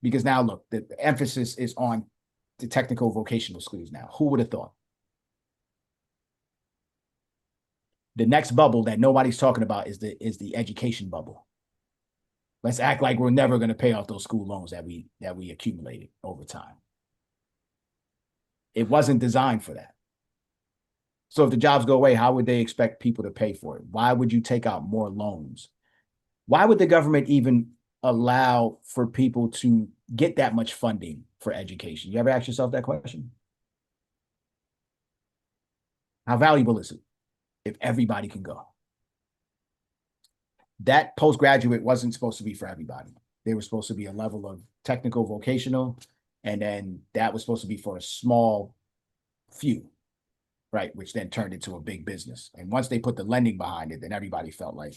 Because now, look, the emphasis is on the technical vocational schools now. Who would have thought? The next bubble that nobody's talking about is the education bubble. Let's act like we're never going to pay off those school loans that we accumulated over time. It wasn't designed for that. So if the jobs go away, how would they expect people to pay for it? Why would you take out more loans? Why would the government even allow for people to get that much funding for education? You ever ask yourself that question? How valuable is it if everybody can go? That postgraduate wasn't supposed to be for everybody. They were supposed to be a level of technical vocational, and then that was supposed to be for a small few, right? Which then turned into a big business. And once they put the lending behind it, then everybody felt like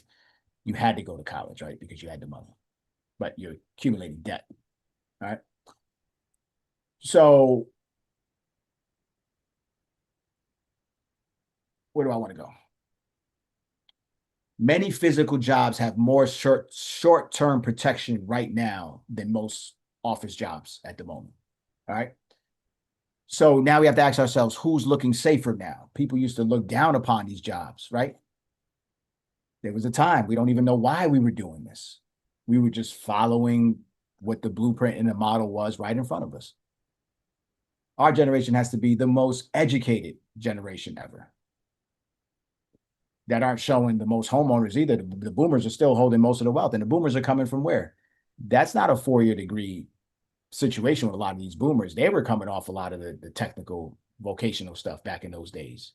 you had to go to college, right? Because you had the money, but you're accumulating debt, right? So where do I want to go? Many physical jobs have more short-term protection right now than most office jobs at the moment. All right. So now we have to ask ourselves, who's looking safer now? People used to look down upon these jobs, right? There was a time, we don't even know why we were doing this. We were just following what the blueprint and the model was right in front of us. Our generation has to be the most educated generation ever. That aren't showing the most homeowners either. The boomers are still holding most of the wealth, and the boomers are coming from where? That's not a 4-year degree situation with a lot of these boomers. They were coming off a lot of the technical vocational stuff back in those days.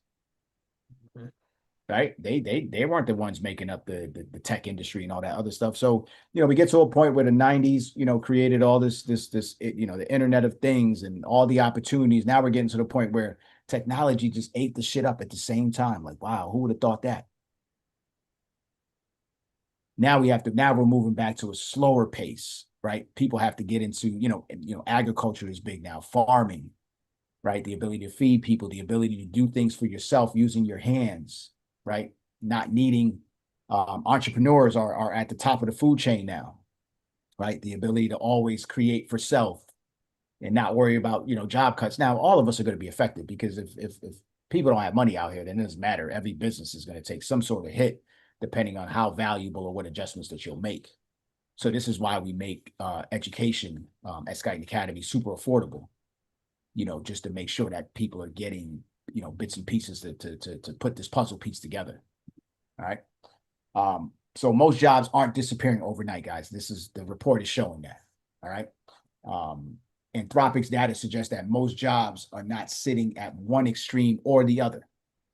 Mm-hmm. Right? They weren't the ones making up the tech industry and all that other stuff. So, you know, we get to a point where the 90s, you know, created all this, you know, the Internet of Things and all the opportunities. Now we're getting to the point where technology just ate the shit up at the same time. Like, wow, who would have thought that? Now we're moving back to a slower pace, right? People have to get into, you know, agriculture is big now, farming, right? The ability to feed people, the ability to do things for yourself using your hands, right? Not needing, entrepreneurs are at the top of the food chain now, right? The ability to always create for self and not worry about, you know, job cuts. Now, all of us are going to be affected because if people don't have money out here, then it doesn't matter. Every business is going to take some sort of hit depending on how valuable or what adjustments that you'll make. So this is why we make education at Skyton Academy super affordable, you know, just to make sure that people are getting, you know, bits and pieces to put this puzzle piece together. All right. So most jobs aren't disappearing overnight, guys. The report is showing that. All right. Anthropic's data suggests that most jobs are not sitting at one extreme or the other.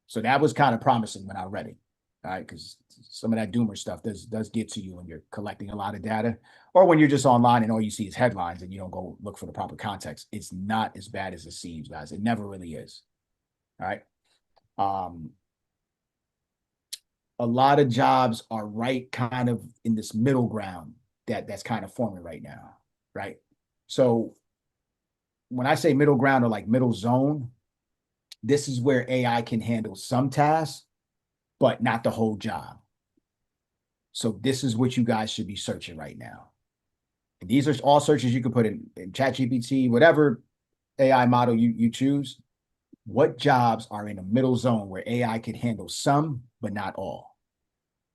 So that was kind of promising when I read it. All right, because some of that doomer stuff does get to you when you're collecting a lot of data, or when you're just online and all you see is headlines and you don't go look for the proper context. It's not as bad as it seems, guys. It never really is. All right. A lot of jobs are right kind of in this middle ground that's kind of forming right now, right? So when I say middle ground or like middle zone, this is where AI can handle some tasks, but not the whole job. So this is what you guys should be searching right now. And these are all searches you can put in ChatGPT, whatever AI model you choose. What jobs are in a middle zone where AI can handle some, but not all?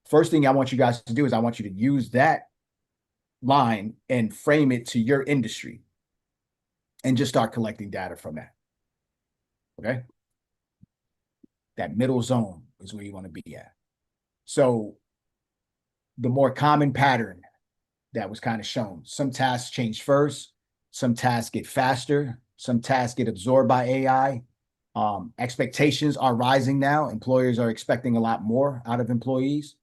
First thing I want you guys to do is I want you to use that line and frame it to your industry and just start collecting data from that. Okay. That middle zone is where you want to be at. So the more common pattern that was kind of shown, some tasks change first, some tasks get faster, some tasks get absorbed by AI. Expectations are rising now. Employers are expecting a lot more out of employees.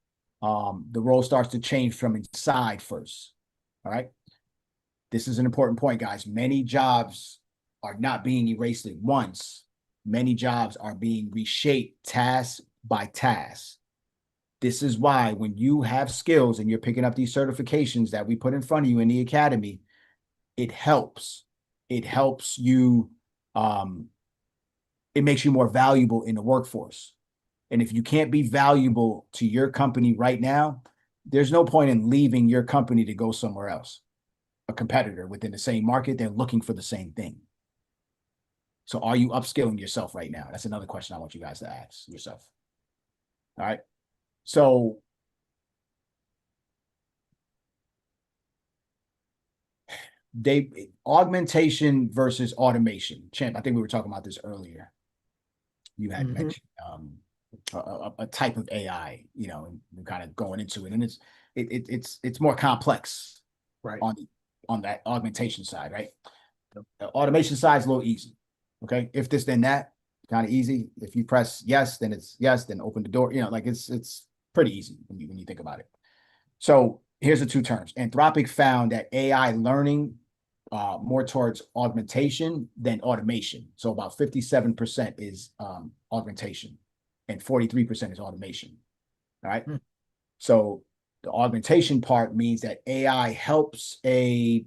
The role starts to change from inside first. All right. This is an important point, guys. Many jobs are not being erased at once. Many jobs are being reshaped task by task. This is why when you have skills and you're picking up these certifications that we put in front of you in the academy, it helps. It helps you. It makes you more valuable in the workforce. And if you can't be valuable to your company right now, there's no point in leaving your company to go somewhere else. A competitor within the same market, they're looking for the same thing. So are you upskilling yourself right now? That's another question I want you guys to ask yourself. All right. So augmentation versus automation. Champ, I think we were talking about this earlier. You had mentioned a type of AI, and we're kind of going into it, and it's more complex,
Right.
On that augmentation side, right? The automation side is a little easy. Okay, if this then that, kind of easy. If you press yes, then it's yes, then open the door. Like it's pretty easy when you think about it. So here's the two terms. Anthropic found that AI learning more towards augmentation than automation. So about 57% is augmentation and 43% is automation. All right. So the augmentation part means that AI helps AI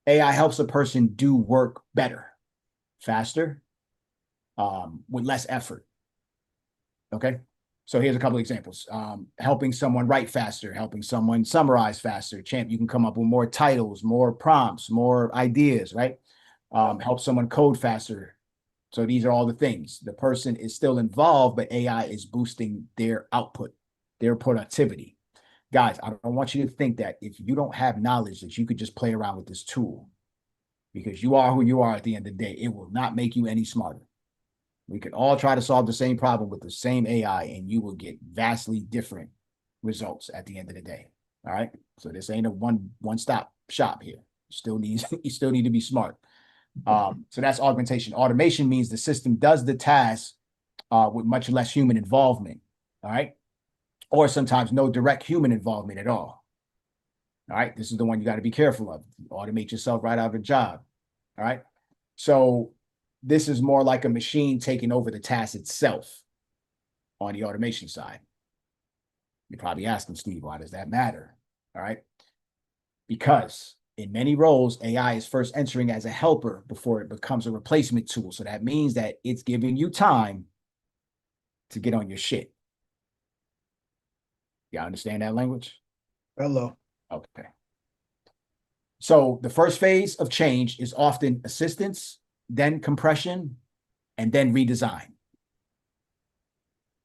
helps a person do work better, faster, with less effort. Okay. So here's a couple of examples. Helping someone write faster, helping someone summarize faster. Champ, you can come up with more titles, more prompts, more ideas, right? Help someone code faster. So these are all the things. The person is still involved, but AI is boosting their output, their productivity. Guys, I don't want you to think that if you don't have knowledge that you could just play around with this tool, because you are who you are at the end of the day. It will not make you any smarter. We could all try to solve the same problem with the same AI, and you will get vastly different results at the end of the day. All right. So this ain't a one-stop shop here. You still need to be smart. So that's augmentation. Automation means the system does the task with much less human involvement. All right. Or sometimes no direct human involvement at all. All right. This is the one you got to be careful of. Automate yourself right out of a job. All right. So this is more like a machine taking over the task itself on the automation side. You're probably asking, Steve, why does that matter? All right. Because in many roles, AI is first entering as a helper before it becomes a replacement tool. So that means that it's giving you time to get on your shit. Y'all understand that language?
Hello.
Okay. So the first phase of change is often assistance, then compression, and then redesign.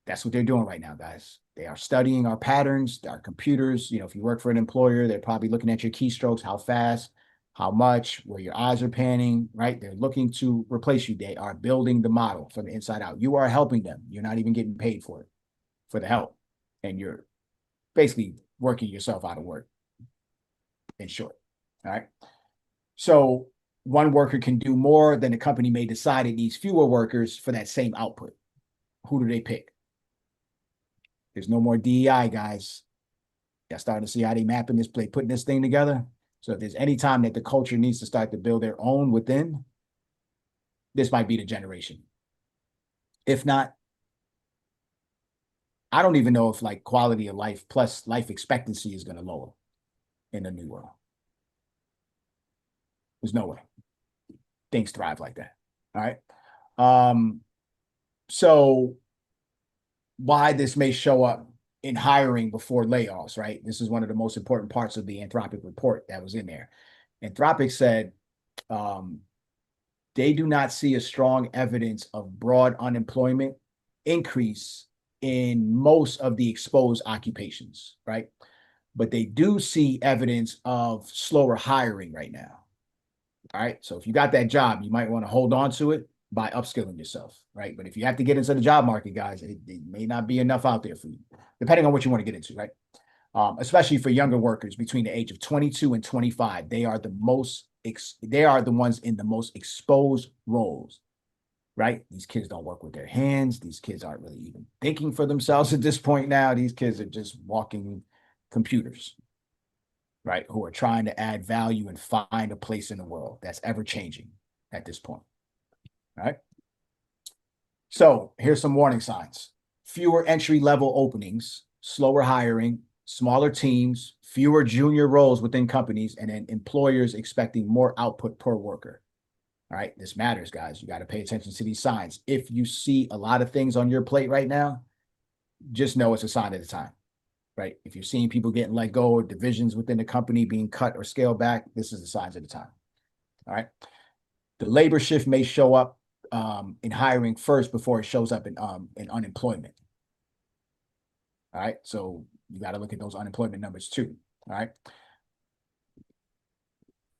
That's what they're doing right now, guys. They are studying our patterns, our computers. If you work for an employer, they're probably looking at your keystrokes, how fast, how much, where your eyes are panning, right? They're looking to replace you. They are building the model from the inside out. You are helping them. You're not even getting paid for it, for the help. And you're basically working yourself out of work, in short. All right. So one worker can do more than the company may decide it needs fewer workers for that same output. Who do they pick? There's no more DEI, guys. Y'all starting to see how they mapping this play, putting this thing together. So if there's any time that the culture needs to start to build their own within, this might be the generation. If not, I don't even know if like quality of life plus life expectancy is going to lower in the new world. There's no way things thrive like that. All right. So why this may show up in hiring before layoffs, right? This is one of the most important parts of the Anthropic report that was in there. Anthropic said they do not see a strong evidence of broad unemployment increase in most of the exposed occupations, right? But they do see evidence of slower hiring right now. All right. So if you got that job, you might want to hold on to it by upskilling yourself, right? But if you have to get into the job market, guys, it may not be enough out there for you, depending on what you want to get into, right? Especially for younger workers between the age of 22 and 25, they are the most they are the ones in the most exposed roles, right? These kids don't work with their hands. These kids aren't really even thinking for themselves at this point now. These kids are just walking computers, right? Who are trying to add value and find a place in the world that's ever changing at this point. All right. So here's some warning signs: fewer entry level openings, slower hiring, smaller teams, fewer junior roles within companies, and then employers expecting more output per worker. All right. This matters, guys. You got to pay attention to these signs. If you see a lot of things on your plate right now, just know it's a sign of the time. Right? If you're seeing people getting let go, or divisions within the company being cut or scaled back, this is the signs of the time. All right. The labor shift may show up in hiring first before it shows up in unemployment. All right. So you got to look at those unemployment numbers too. All right.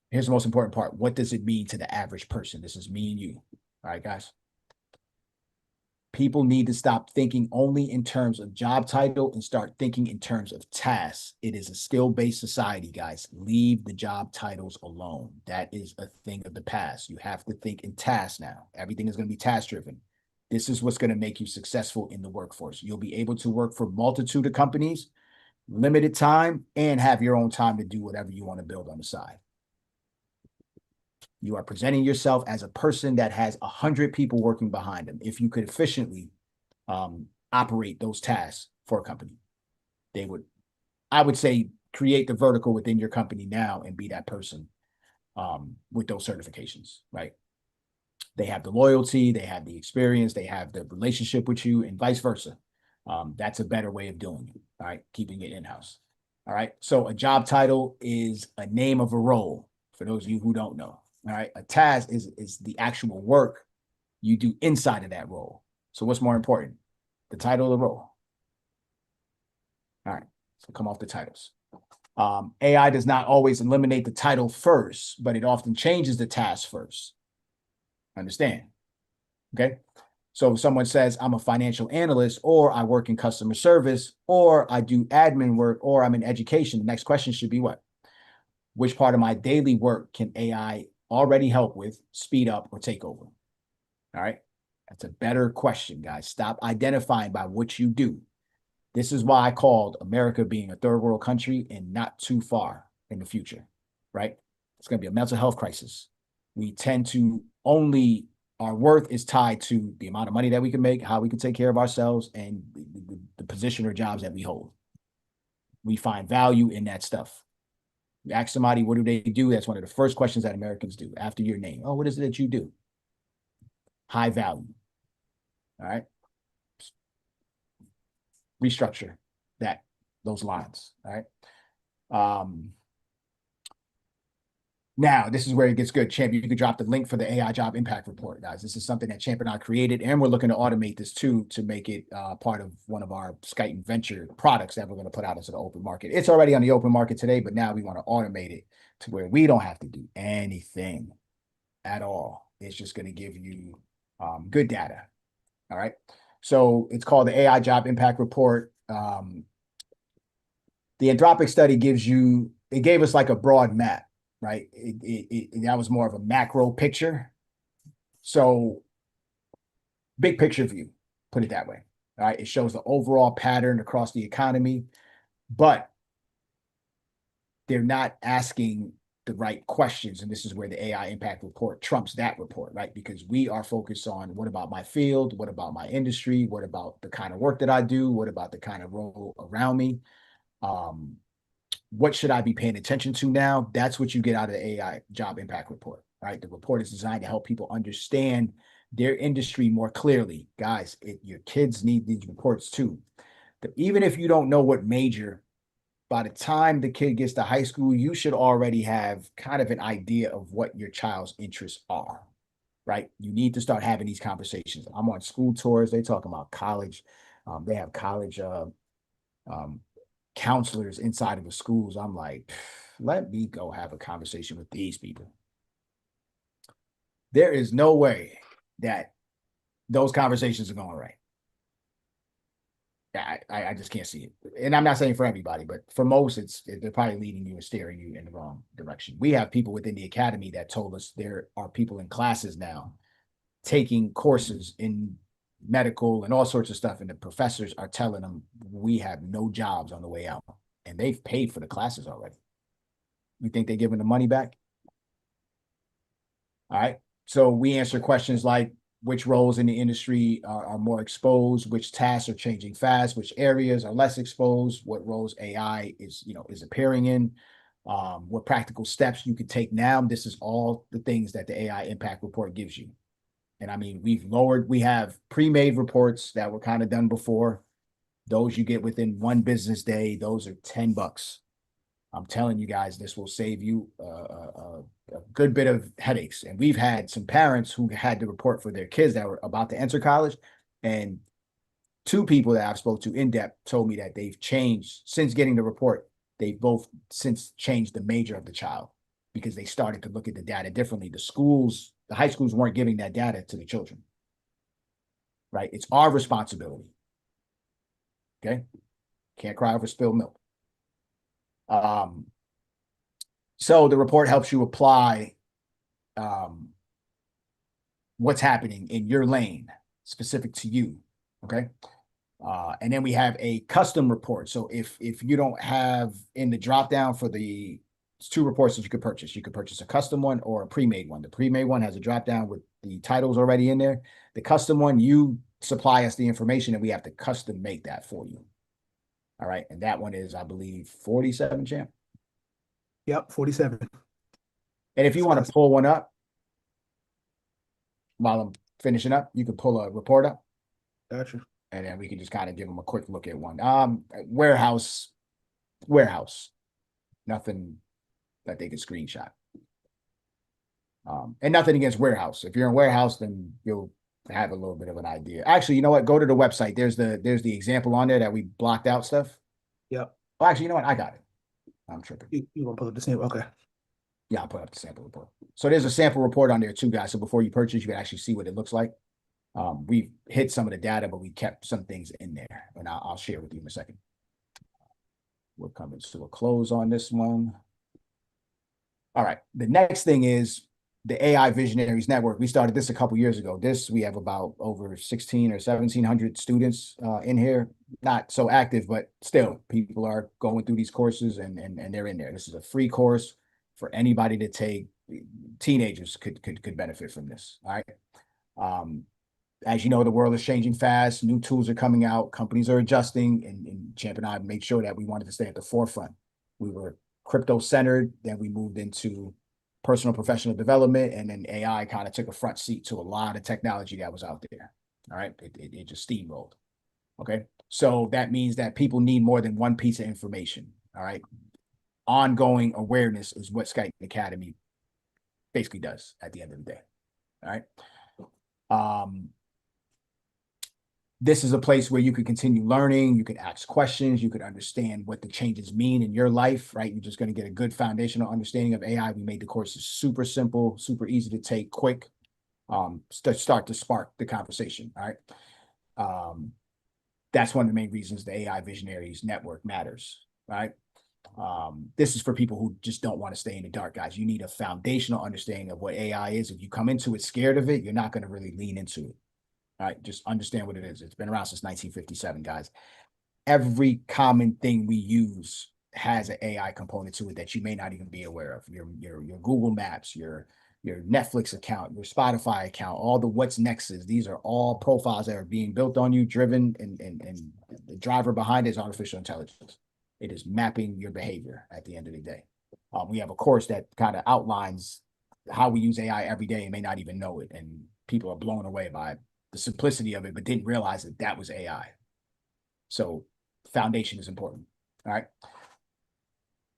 Here's the most important part. What does it mean to the average person? This is me and you. All right, guys. People need to stop thinking only in terms of job title and start thinking in terms of tasks. It is a skill-based society, guys. Leave the job titles alone. That is a thing of the past. You have to think in tasks now. Everything is going to be task-driven. This is what's going to make you successful in the workforce. You'll be able to work for a multitude of companies, limited time, and have your own time to do whatever you want to build on the side. You are presenting yourself as a person that has 100 people working behind them. If you could efficiently operate those tasks for a company, they would, I would say, create the vertical within your company now and be that person with those certifications, right? They have the loyalty, they have the experience, they have the relationship with you, and vice versa. That's a better way of doing it, all right? Keeping it in-house. All right. So a job title is a name of a role, for those of you who don't know. All right. A task is the actual work you do inside of that role. So what's more important? The title of the role. All right. So come off the titles. AI does not always eliminate the title first, but it often changes the task first. Understand? Okay. So if someone says, I'm a financial analyst, or I work in customer service, or I do admin work, or I'm in education, the next question should be what? Which part of my daily work can AI already help with, speed up, or take over? All right. That's a better question, guys. Stop identifying by what you do. This is why I called America being a third world country and not too far in the future, right? It's going to be a mental health crisis. We tend to only, our worth is tied to the amount of money that we can make, how we can take care of ourselves, and the position or jobs that we hold. We find value in that stuff. You ask somebody, what do they do? That's one of the first questions that Americans do after your name. Oh, what is it that you do? High value. All right. Restructure those lines. All right. Now, this is where it gets good. Champ, you can drop the link for the AI job impact report, guys. This is something that Champ and I created, and we're looking to automate this too to make it part of one of our Skyton venture products that we're going to put out into the open market. It's already on the open market today, but now we want to automate it to where we don't have to do anything at all. It's just going to give you good data. All right. So it's called the AI job impact report. The Anthropic study gave us like a broad map. Right. That was more of a macro picture. So big picture view, put it that way. All right. It shows the overall pattern across the economy, but they're not asking the right questions. And this is where the AI impact report trumps that report, right? Because we are focused on what about my field? What about my industry? What about the kind of work that I do? What about the kind of role around me? What should I be paying attention to now? That's what you get out of the AI job impact report, right? The report is designed to help people understand their industry more clearly. Guys, your kids need these reports too. Even if you don't know what major, by the time the kid gets to high school, you should already have kind of an idea of what your child's interests are, right? You need to start having these conversations. I'm on school tours. They talk about college. They have college um, counselors inside of the schools. I'm like, let me go have a conversation with these people. There is no way that those conversations are going right. I just can't see it. And I'm not saying for everybody, but for most, they're probably leading you and steering you in the wrong direction. We have people within the academy that told us there are people in classes now taking courses in medical and all sorts of stuff, and the professors are telling them we have no jobs on the way out, and they've paid for the classes already. You think they're giving the money back? All right. So we answer questions like which roles in the industry are more exposed, which tasks are changing fast, which areas are less exposed, what roles AI is appearing in, what practical steps you could take now. This is all the things that the AI impact report gives you. And I mean, we have pre-made reports that were kind of done before. Those you get within one business day. Those are $10. I'm telling you guys, this will save you a good bit of headaches. And we've had some parents who had to report for their kids that were about to enter college. And two people that I've spoke to in depth told me that they've changed since getting the report. They've both since changed the major of the child because they started to look at the data differently. The high schools weren't giving that data to the children, right? It's our responsibility. Okay. Can't cry over spilled milk. So the report helps you apply what's happening in your lane specific to you. Okay. And then we have a custom report. So if you don't have in the drop down for the two reports that you could purchase a custom one or a pre-made one. The pre-made one has a drop down with the titles already in there. The custom one, you supply us the information and we have to custom make that for you. All right. And that one is, I believe, 47, champ.
Yep, 47.
And if you want to pull one up while I'm finishing up, you can pull a report up.
Gotcha.
And then we can just kind of give them a quick look at one. Warehouse. Nothing that they could screenshot. And nothing against warehouse. If you're in warehouse, then you'll have a little bit of an idea. Actually, you know what? Go to the website. There's the example on there that we blocked out stuff.
Yep.
Oh, actually, you know what? I got it. I'm tripping.
You want to pull up the sample? Okay.
Yeah, I'll put up the sample report. So there's a sample report on there too, guys. So before you purchase, you can actually see what it looks like. We've hit some of the data, but we kept some things in there, and I'll share with you in a second. We're coming to a close on this one. All right. The next thing is the AI Visionaries Network. We started this a couple years ago. We have about over 16 or 1,700 students in here. Not so active, but still, people are going through these courses and they're in there. This is a free course for anybody to take. Teenagers could benefit from this. All right. As you know, the world is changing fast. New tools are coming out. Companies are adjusting, and Champ and I made sure that we wanted to stay at the forefront. We were crypto-centered, then we moved into personal professional development, and then AI kind of took a front seat to a lot of technology that was out there. All right, it just steamrolled. Okay, so that means that people need more than one piece of information. All right, ongoing awareness is what Skyton Academy basically does at the end of the day. All right. This is a place where you can continue learning, you can ask questions, you can understand what the changes mean in your life, right? You're just going to get a good foundational understanding of AI. We made the courses super simple, super easy to take, quick, start to spark the conversation, all right? That's one of the main reasons the AI Visionaries Network matters, right? This is for people who just don't want to stay in the dark, guys. You need a foundational understanding of what AI is. If you come into it scared of it, you're not going to really lean into it. All right, just understand what it is. It's been around since 1957, guys. Every common thing we use has an AI component to it that you may not even be aware of. Your Google Maps, your Netflix account, your Spotify account, all the what's nexts. These are all profiles that are being built on you, driven, and the driver behind it is artificial intelligence. It is mapping your behavior at the end of the day. We have a course that kind of outlines how we use AI every day and may not even know it, and people are blown away by the simplicity of it, but didn't realize that that was AI. So foundation is important. All right.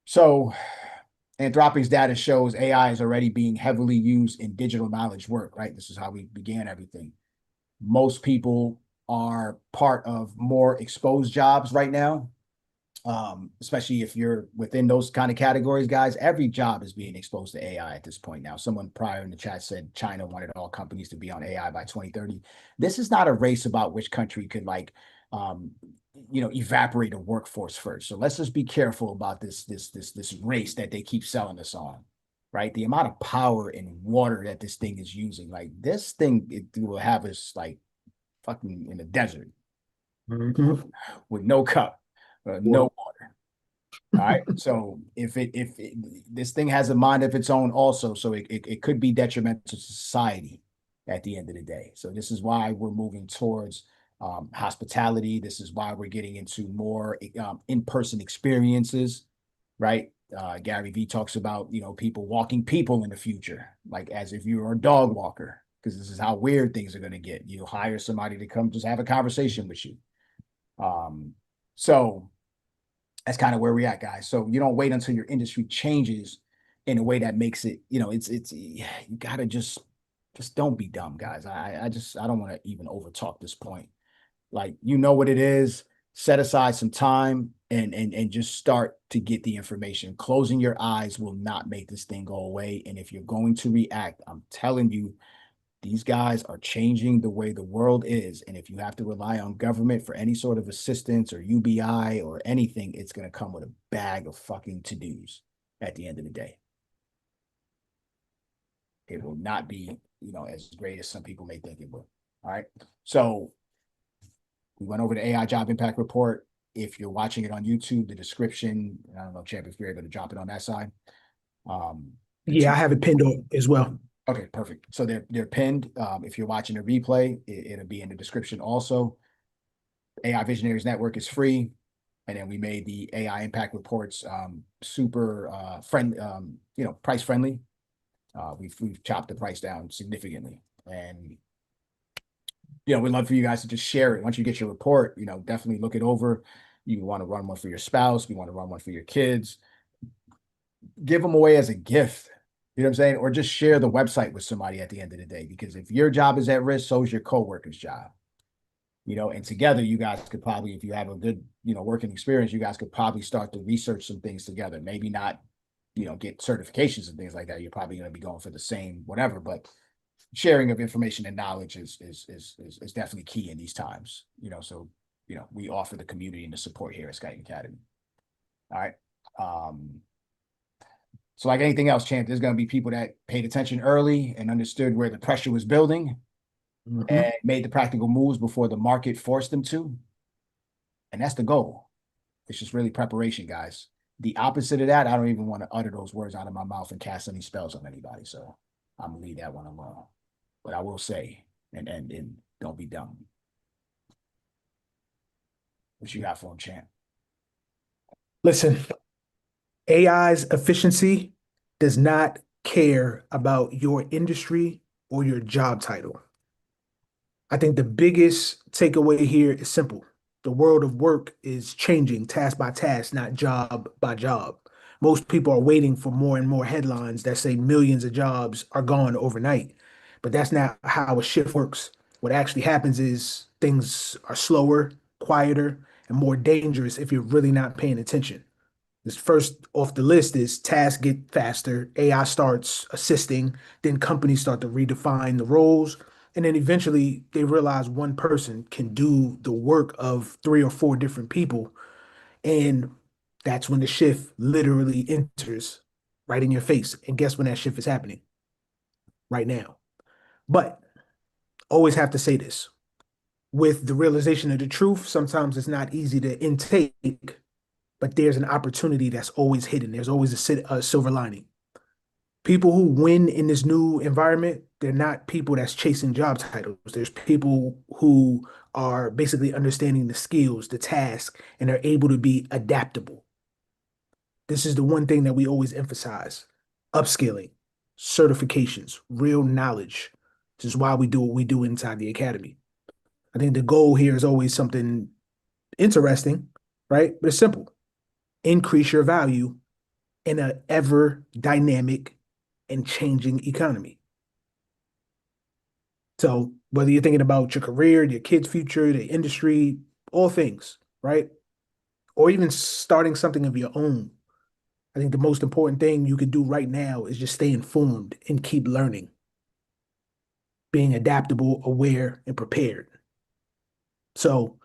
So Anthropic's data shows AI is already being heavily used in digital knowledge work, right? This is how we began everything. Most people are part of more exposed jobs right now. Especially if you're within those kind of categories, guys, every job is being exposed to AI at this point now. Someone prior in the chat said China wanted all companies to be on AI by 2030. This is not a race about which country could um, evaporate a workforce first. So let's just be careful about this race that they keep selling us on, right? The amount of power and water that this thing is using, like this thing, it will have us like fucking in the desert with no cup, no
Well,
water. All right. So if this thing has a mind of its own also, so it could be detrimental to society at the end of the day. So this is why we're moving towards hospitality. This is why we're getting into more in-person experiences, right? Gary Vee talks about, people walking people in the future, like as if you were a dog walker, because this is how weird things are going to get. You hire somebody to come just have a conversation with you. So that's kind of where we're at, guys. So you don't wait until your industry changes in a way that makes it, you gotta just don't be dumb, guys. I don't want to even over talk this point. Like, what it is, set aside some time and just start to get the information. Closing your eyes will not make this thing go away. And if you're going to react, I'm telling you, these guys are changing the way the world is. And if you have to rely on government for any sort of assistance or UBI or anything, it's going to come with a bag of fucking to-dos at the end of the day. It will not be, as great as some people may think it will. All right. So we went over the AI job impact report. If you're watching it on YouTube, the description, I don't know, Champ, if you're able to drop it on that side.
yeah, I have it pinned on as well.
Okay, perfect. So they're pinned. If you're watching a replay, it'll be in the description also. AI Visionaries Network is free, and then we made the AI impact reports super friendly, price friendly. We've chopped the price down significantly, and we'd love for you guys to just share it. Once you get your report, definitely look it over. You want to run one for your spouse, you want to run one for your kids, give them away as a gift. You know what I'm saying? Or just share the website with somebody at the end of the day, because if your job is at risk, so is your coworker's job. And together you guys could probably, if you have a good, working experience, you guys could probably start to research some things together. Maybe not, get certifications and things like that. You're probably going to be going for the same whatever, but sharing of information and knowledge is definitely key in these times. So we offer the community and the support here at Skyton Academy. All right. So like anything else, Champ, there's going to be people that paid attention early and understood where the pressure was building and made the practical moves before the market forced them to. And that's the goal. It's just really preparation, guys. The opposite of that, I don't even want to utter those words out of my mouth and cast any spells on anybody. So I'm going to leave that one alone. But I will say, and don't be dumb. What you got for him, Champ?
Listen, AI's efficiency does not care about your industry or your job title. I think the biggest takeaway here is simple. The world of work is changing task by task, not job by job. Most people are waiting for more and more headlines that say millions of jobs are gone overnight. But that's not how a shift works. What actually happens is things are slower, quieter, and more dangerous if you're really not paying attention. This first off the list is tasks get faster, AI starts assisting, then companies start to redefine the roles, and then eventually they realize one person can do the work of three or four different people. And that's when the shift literally enters right in your face. And guess when that shift is happening? Right now. But always have to say this. With the realization of the truth, sometimes it's not easy to intake, but there's an opportunity that's always hidden. There's always a silver lining. People who win in this new environment, they're not people that's chasing job titles. There's people who are basically understanding the skills, the task, and are able to be adaptable. This is the one thing that we always emphasize: upskilling, certifications, real knowledge. This is why we do what we do inside the academy. I think the goal here is always something interesting, right? But it's simple: increase your value in an ever dynamic and changing economy. So whether you're thinking about your career, your kids' future, the industry, all things, right? Or even starting something of your own. I think the most important thing you can do right now is just stay informed and keep learning, being adaptable, aware, and prepared. So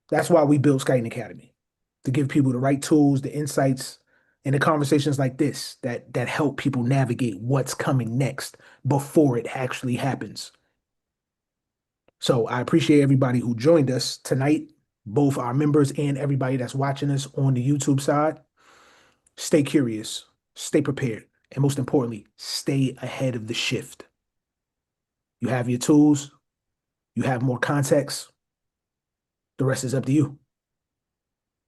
that's why we built Skyton Academy, to give people the right tools, the insights, and the conversations like this that help people navigate what's coming next before it actually happens. So I appreciate everybody who joined us tonight, both our members and everybody that's watching us on the YouTube side. Stay curious, stay prepared, and most importantly, stay ahead of the shift. You have your tools, you have more context. The rest is up to you.